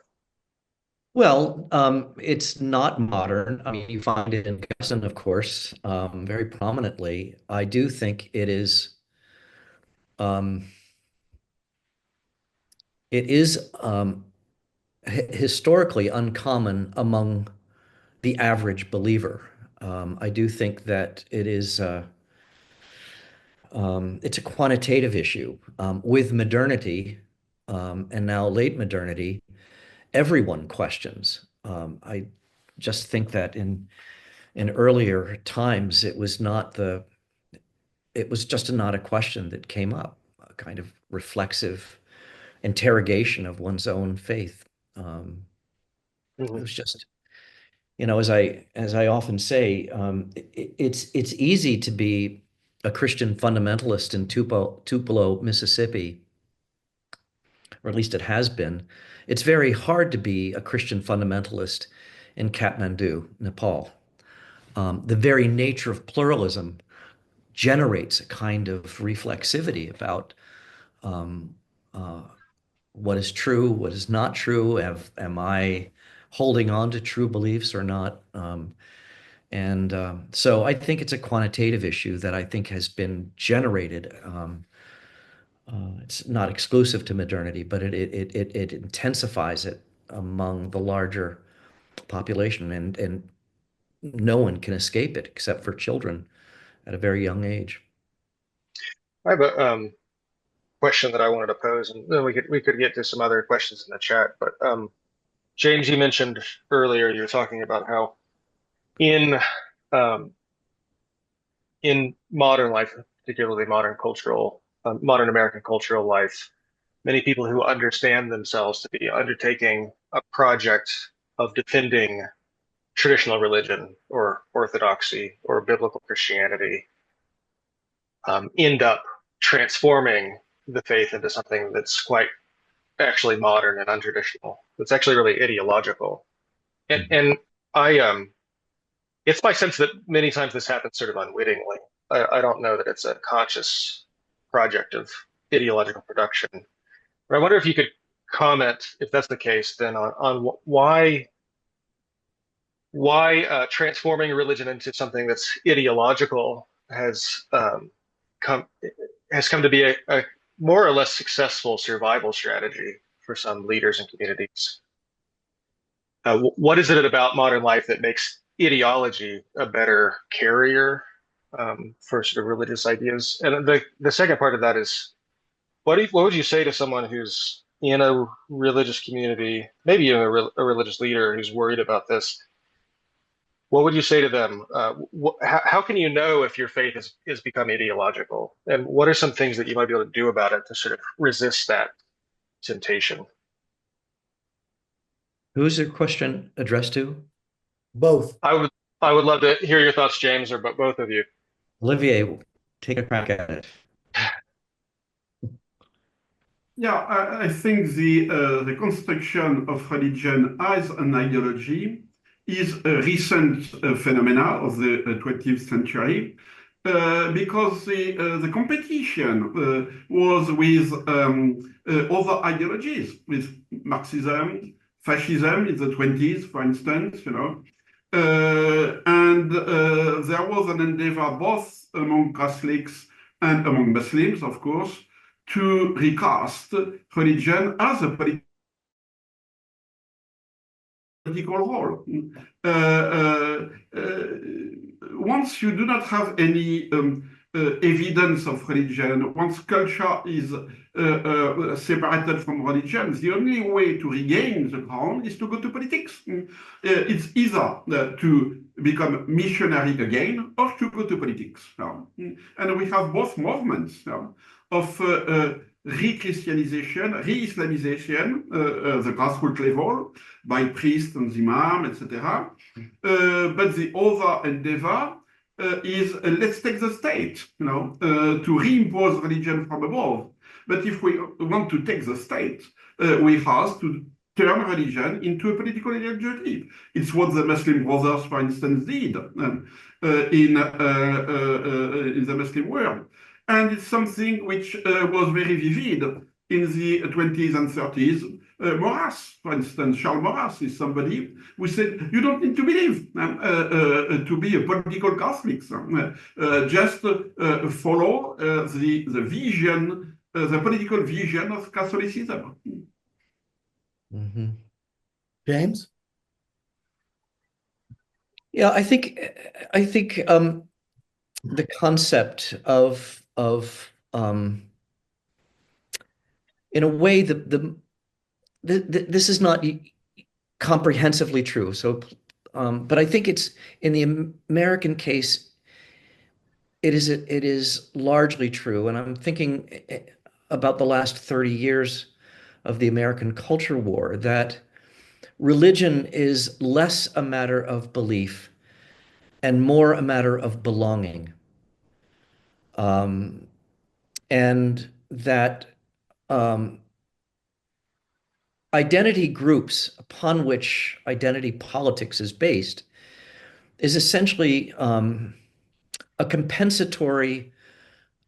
Well, it's not modern. I mean, you find it in Gaston, of course, very prominently. I do think it is historically uncommon among the average believer. I do think that it's a quantitative issue. With modernity, and now late modernity, everyone questions. I just think that in earlier times, it was just not a question that came up, a kind of reflexive interrogation of one's own faith. It was just, as I often say, it's easy to be a Christian fundamentalist in Tupelo, Mississippi, or at least it has been. It's very hard to be a Christian fundamentalist in Kathmandu, Nepal. The very nature of pluralism generates a kind of reflexivity about what is true, what is not true. Am I holding on to true beliefs or not? So I think it's a quantitative issue that I think has been generated. It's not exclusive to modernity, but it intensifies it among the larger population, and no one can escape it except for children at a very young age. I have a question that I wanted to pose, and then we could get to some other questions in the chat. But James, you mentioned earlier you were talking about how in um, in modern life, particularly modern American cultural life, many people who understand themselves to be undertaking a project of defending traditional religion or orthodoxy or biblical Christianity end up transforming the faith into something that's quite actually modern and untraditional. It's actually really ideological. And I it's my sense that many times this happens sort of unwittingly. I don't know that it's a conscious project of ideological production. But I wonder if you could comment, if that's the case, then on why transforming religion into something that's ideological come has come to be a more or less successful survival strategy for some leaders and communities. What is it about modern life that makes ideology a better carrier for sort of religious ideas? And the second part of that is, what would you say to someone who's in a religious community, maybe even a religious leader who's worried about this? What would you say to them? How can you know if your faith is become ideological? And what are some things that you might be able to do about it to sort of resist that temptation? Who is your question addressed to? Both. I would love to hear your thoughts, James, or both of you. Olivier, take a crack at it. Yeah, I think the construction of religion as an ideology is a recent phenomena of the 20th century because the competition was with other ideologies, with Marxism, fascism in the 20s, for instance, you know. And there was an endeavor both among Catholics and among Muslims, of course, to recast religion as a political role. Once you do not have any evidence of religion, once culture is separated from religion, the only way to regain the ground is to go to politics. It's either to become missionary again or to go to politics. And we have both movements of re-Christianization, re-Islamization, the grassroots level, by priests and imam, etc. But the other endeavor is let's take the state, you know, to reimpose religion from above. But if we want to take the state, we have to turn religion into a political ideology. It's what the Muslim Brothers, for instance, did in the Muslim world. And it's something which was very vivid in the 20s and 30s. Maurras, for instance, Charles Maurras is somebody who said, you don't need to believe to be a political Catholic. Just follow the vision, the political vision of Catholicism. Mm-hmm. James? Yeah, I think the concept of in a way this is not comprehensively true. So, but I think it's in the American case, it is largely true. And I'm thinking about the last 30 years of the American culture war, that religion is less a matter of belief and more a matter of belonging. And that identity groups upon which identity politics is based is essentially a compensatory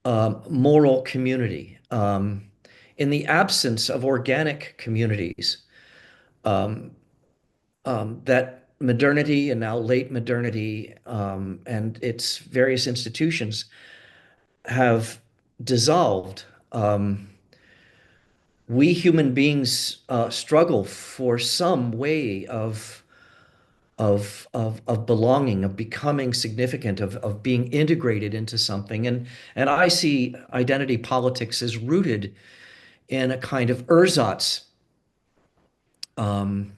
moral community. In the absence of organic communities, that modernity and now late modernity and its various institutions have dissolved. We human beings struggle for some way of of belonging, of becoming significant, of being integrated into something. And I see identity politics as rooted in a kind of ersatz um,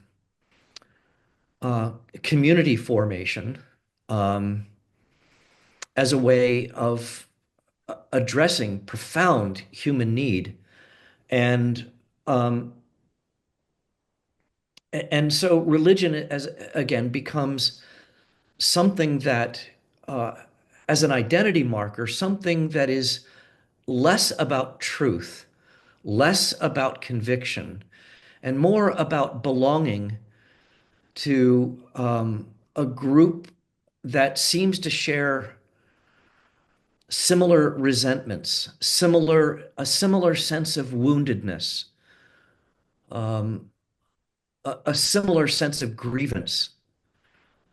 community formation as a way of addressing profound human need. And so religion, as again, becomes something that, as an identity marker, something that is less about truth, less about conviction, and more about belonging to a group that seems to share similar resentments, a similar sense of woundedness, um, a similar sense of grievance.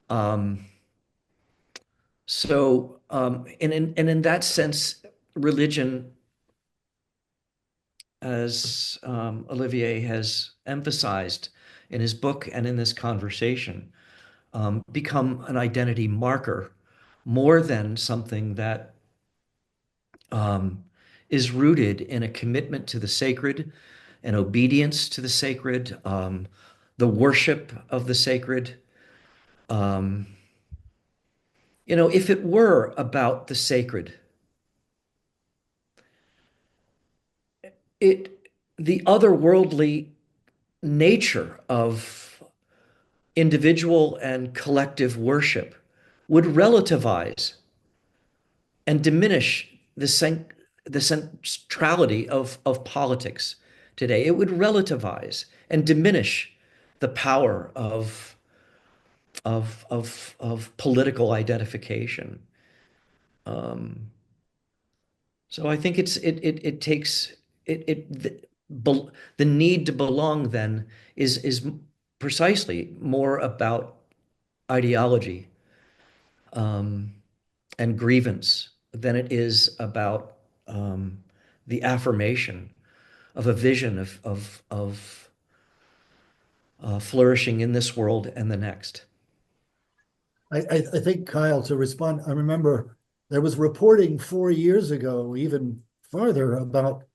And in that sense, religion, as Olivier has emphasized in his book and in this conversation, become an identity marker more than something that is rooted in a commitment to the sacred, an obedience to the sacred, the worship of the sacred. If it were about the sacred, the otherworldly nature of individual and collective worship would relativize and diminish the centrality of politics today. It would relativize and diminish the power of political identification. So I think it takes the need to belong then is precisely more about ideology and grievance than it is about the affirmation of a vision of flourishing in this world and the next. I think, Kyle, to respond, I remember there was reporting 4 years ago, even farther, about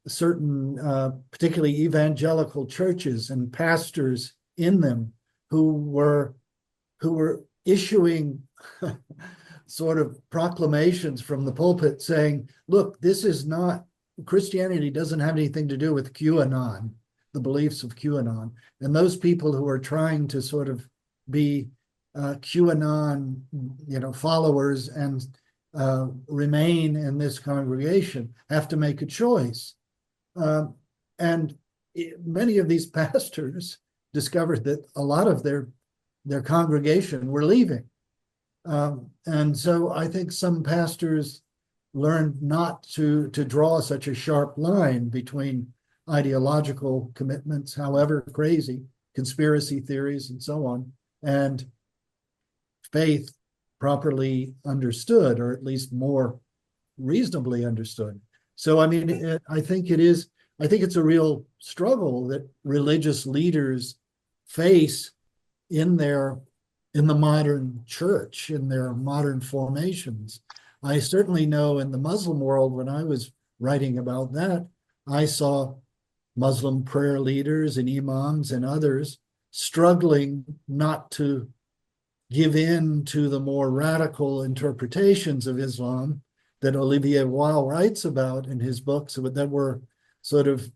certain, particularly evangelical churches and pastors in them who were issuing sort of proclamations from the pulpit saying, look, this is not, Christianity doesn't have anything to do with QAnon, the beliefs of QAnon. And those people who are trying to sort of be QAnon, followers and remain in this congregation have to make a choice. And many of these pastors discovered that a lot of their congregation were leaving. And so I think some pastors learned not to draw such a sharp line between ideological commitments, however crazy, conspiracy theories and so on, and faith properly understood, or at least more reasonably understood. So, I mean, I think it's a real struggle that religious leaders face in the modern church, in their modern formations. I certainly know in the Muslim world, when I was writing about that, I saw Muslim prayer leaders and imams and others struggling not to give in to the more radical interpretations of Islam that Olivier Roy writes about in his books that were sort of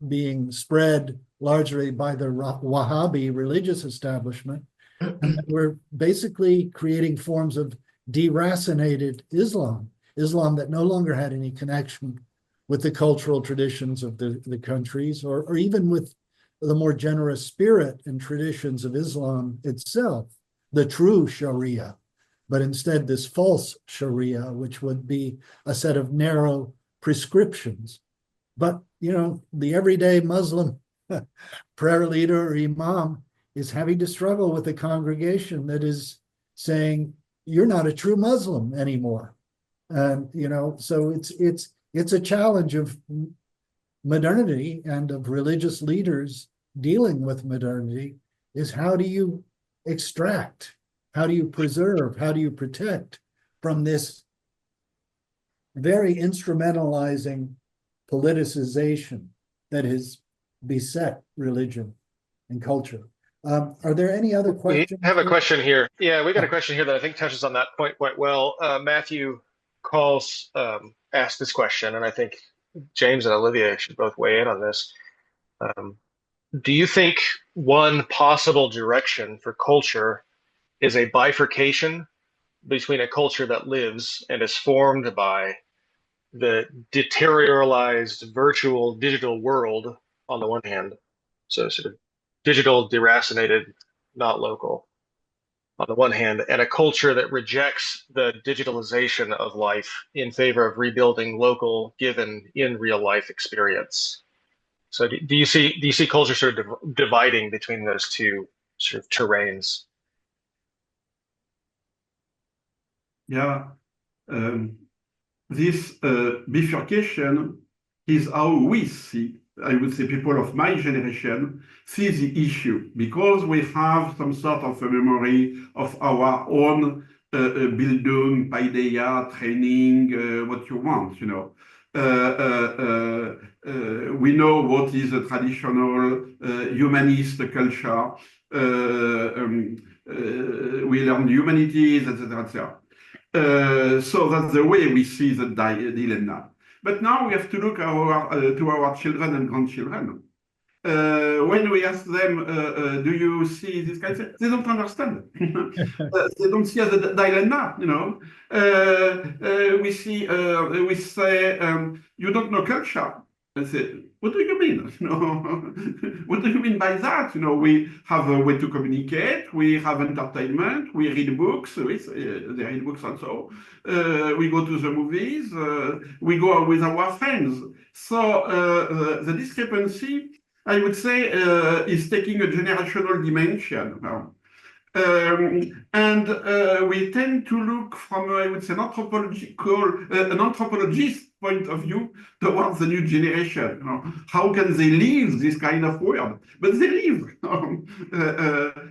being spread largely by the Wahhabi religious establishment. And we're basically creating forms of deracinated Islam that no longer had any connection with the cultural traditions of the countries, or even with the more generous spirit and traditions of Islam itself, the true Sharia, but instead this false Sharia, which would be a set of narrow prescriptions. But, the everyday Muslim prayer leader or imam is having to struggle with a congregation that is saying, you're not a true Muslim anymore. And, so it's a challenge of modernity and of religious leaders dealing with modernity, is how do you extract How do you preserve? How do you protect from this very instrumentalizing politicization that has beset religion and culture? Are there any other We questions? have a question here. Yeah, we got a question here that I think touches on that point quite well. Matthew calls asked this question, and I think James and Olivier should both weigh in on this. Um, do you think one possible direction for culture is a bifurcation between a culture that lives and is formed by the deterritorialized virtual digital world on the one hand, so sort of digital deracinated, not local on the one hand, and a culture that rejects the digitalization of life in favor of rebuilding local, given in real life experience? So do you see culture sort of dividing between those two sort of terrains? Yeah. This bifurcation is how we see, I would say, people of my generation see the issue, because we have some sort of a memory of our own Bildung, paideia, training, what you want, you know. We know what is a traditional humanist culture. We learn humanities, etc., etc. So that's the way we see the dilemma. But now we have to look to our children and grandchildren. When we ask them, do you see this kind of thing? They don't understand. They don't see the dilemma, you know. We say, you don't know culture. I say, what do you mean? You know, what do you mean by that? You know, we have a way to communicate. We have entertainment. We read books. They read books also. We go to the movies. We go out with our friends. So the discrepancy, I would say, is taking a generational dimension now. And we tend to look from, I would say, an anthropologist point of view towards the new generation. You know, how can they live this kind of world? But they live.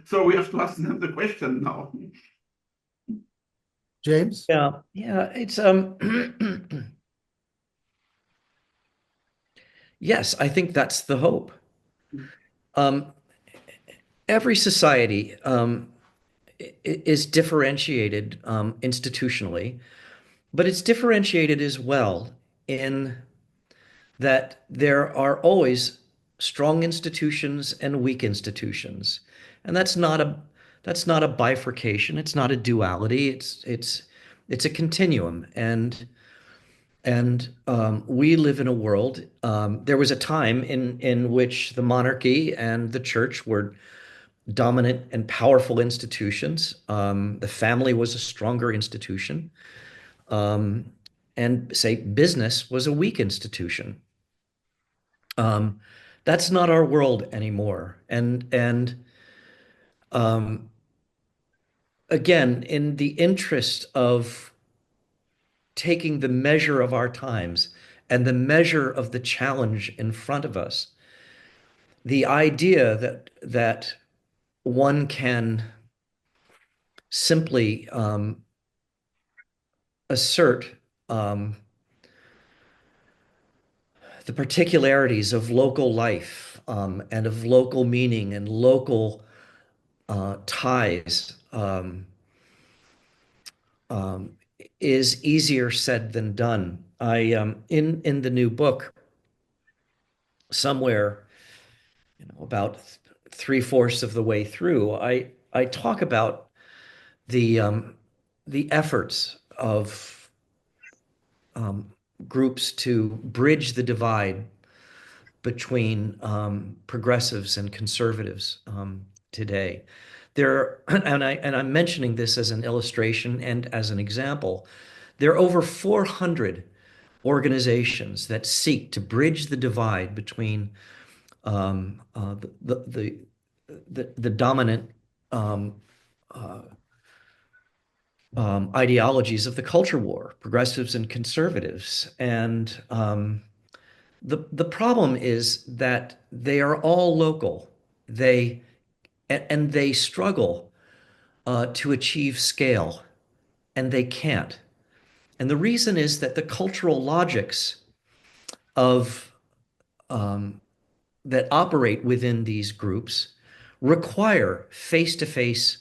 So we have to ask them the question now. James? Yeah, it's yes, I think that's the hope. Every society is differentiated institutionally, but it's differentiated as well in that there are always strong institutions and weak institutions. And that's not a bifurcation, it's not a duality, it's a continuum. And we live in a world. There was a time in which the monarchy and the church were dominant and powerful institutions. The family was a stronger institution, and say business was a weak institution. That's not our world anymore. And again, in the interest of taking the measure of our times and the measure of the challenge in front of us, the idea that one can simply assert the particularities of local life and of local meaning and local ties is easier said than done. I in the new book, somewhere, about three-fourths of the way through, I talk about the efforts of groups to bridge the divide between progressives and conservatives today. I'm mentioning this as an illustration and as an example. There are over 400 organizations that seek to bridge the divide between the dominant ideologies of the culture war, progressives and conservatives. And the problem is that they are all local. They struggle to achieve scale, and they can't. And the reason is that the cultural logics of that operate within these groups require face-to-face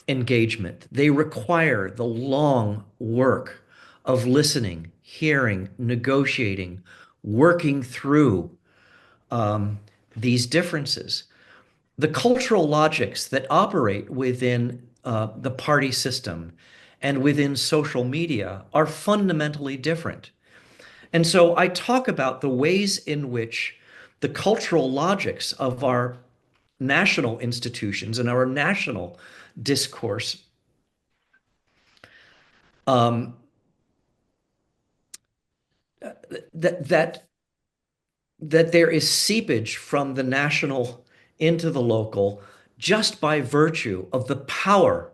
engagement. They require the long work of listening, hearing, negotiating, working through these differences. The cultural logics that operate within the party system and within social media are fundamentally different. And so I talk about the ways in which the cultural logics of our national institutions and our national discourse that there is seepage from the national into the local just by virtue of the power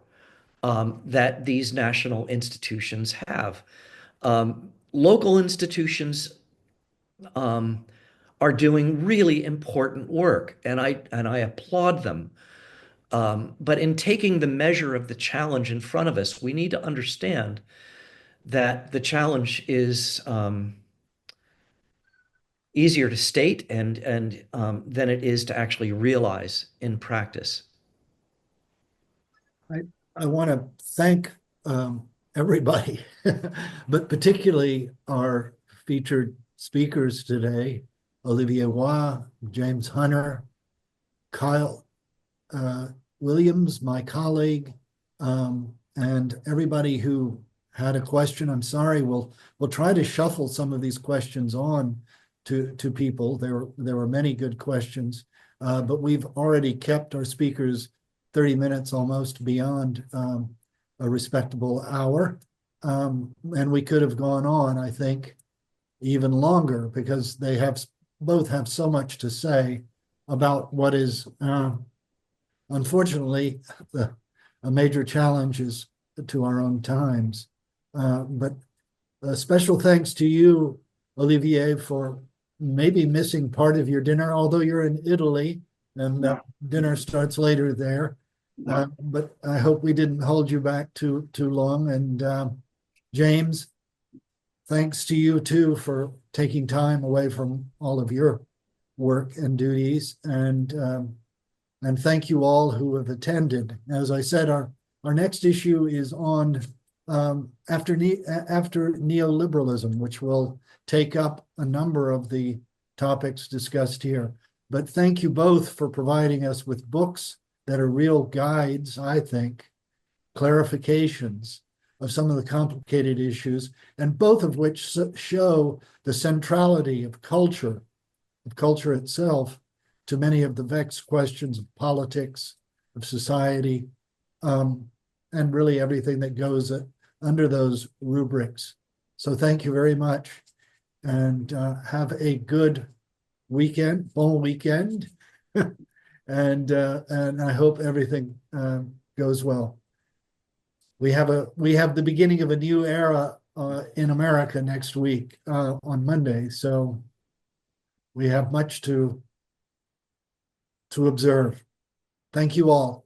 that these national institutions have. Local institutions are doing really important work, and I applaud them. But in taking the measure of the challenge in front of us, we need to understand that the challenge is easier to state and than it is to actually realize in practice. I want to thank everybody, but particularly our featured speakers today, Olivier Roy, James Hunter, Kyle Williams, my colleague, and everybody who had a question. I'm sorry, we'll try to shuffle some of these questions on to people. There were many good questions, but we've already kept our speakers 30 minutes almost beyond a respectable hour. And we could have gone on, I think, even longer because they both have so much to say about what is, unfortunately, a major challenge is to our own times. But special thanks to you, Olivier, for maybe missing part of your dinner, although you're in Italy and dinner starts later there. But I hope we didn't hold you back too long. And James, thanks to you too for taking time away from all of your work and duties. And thank you all who have attended. As I said, our next issue is on after neoliberalism, which will take up a number of the topics discussed here. But thank you both for providing us with books that are real guides, I think, clarifications of some of the complicated issues, and both of which show the centrality of culture itself, to many of the vexed questions of politics, of society, and really everything that goes under those rubrics. So thank you very much, and have a good weekend, bon weekend, and I hope everything goes well. We have the beginning of a new era in America next week on Monday, so we have much to observe. Thank you all.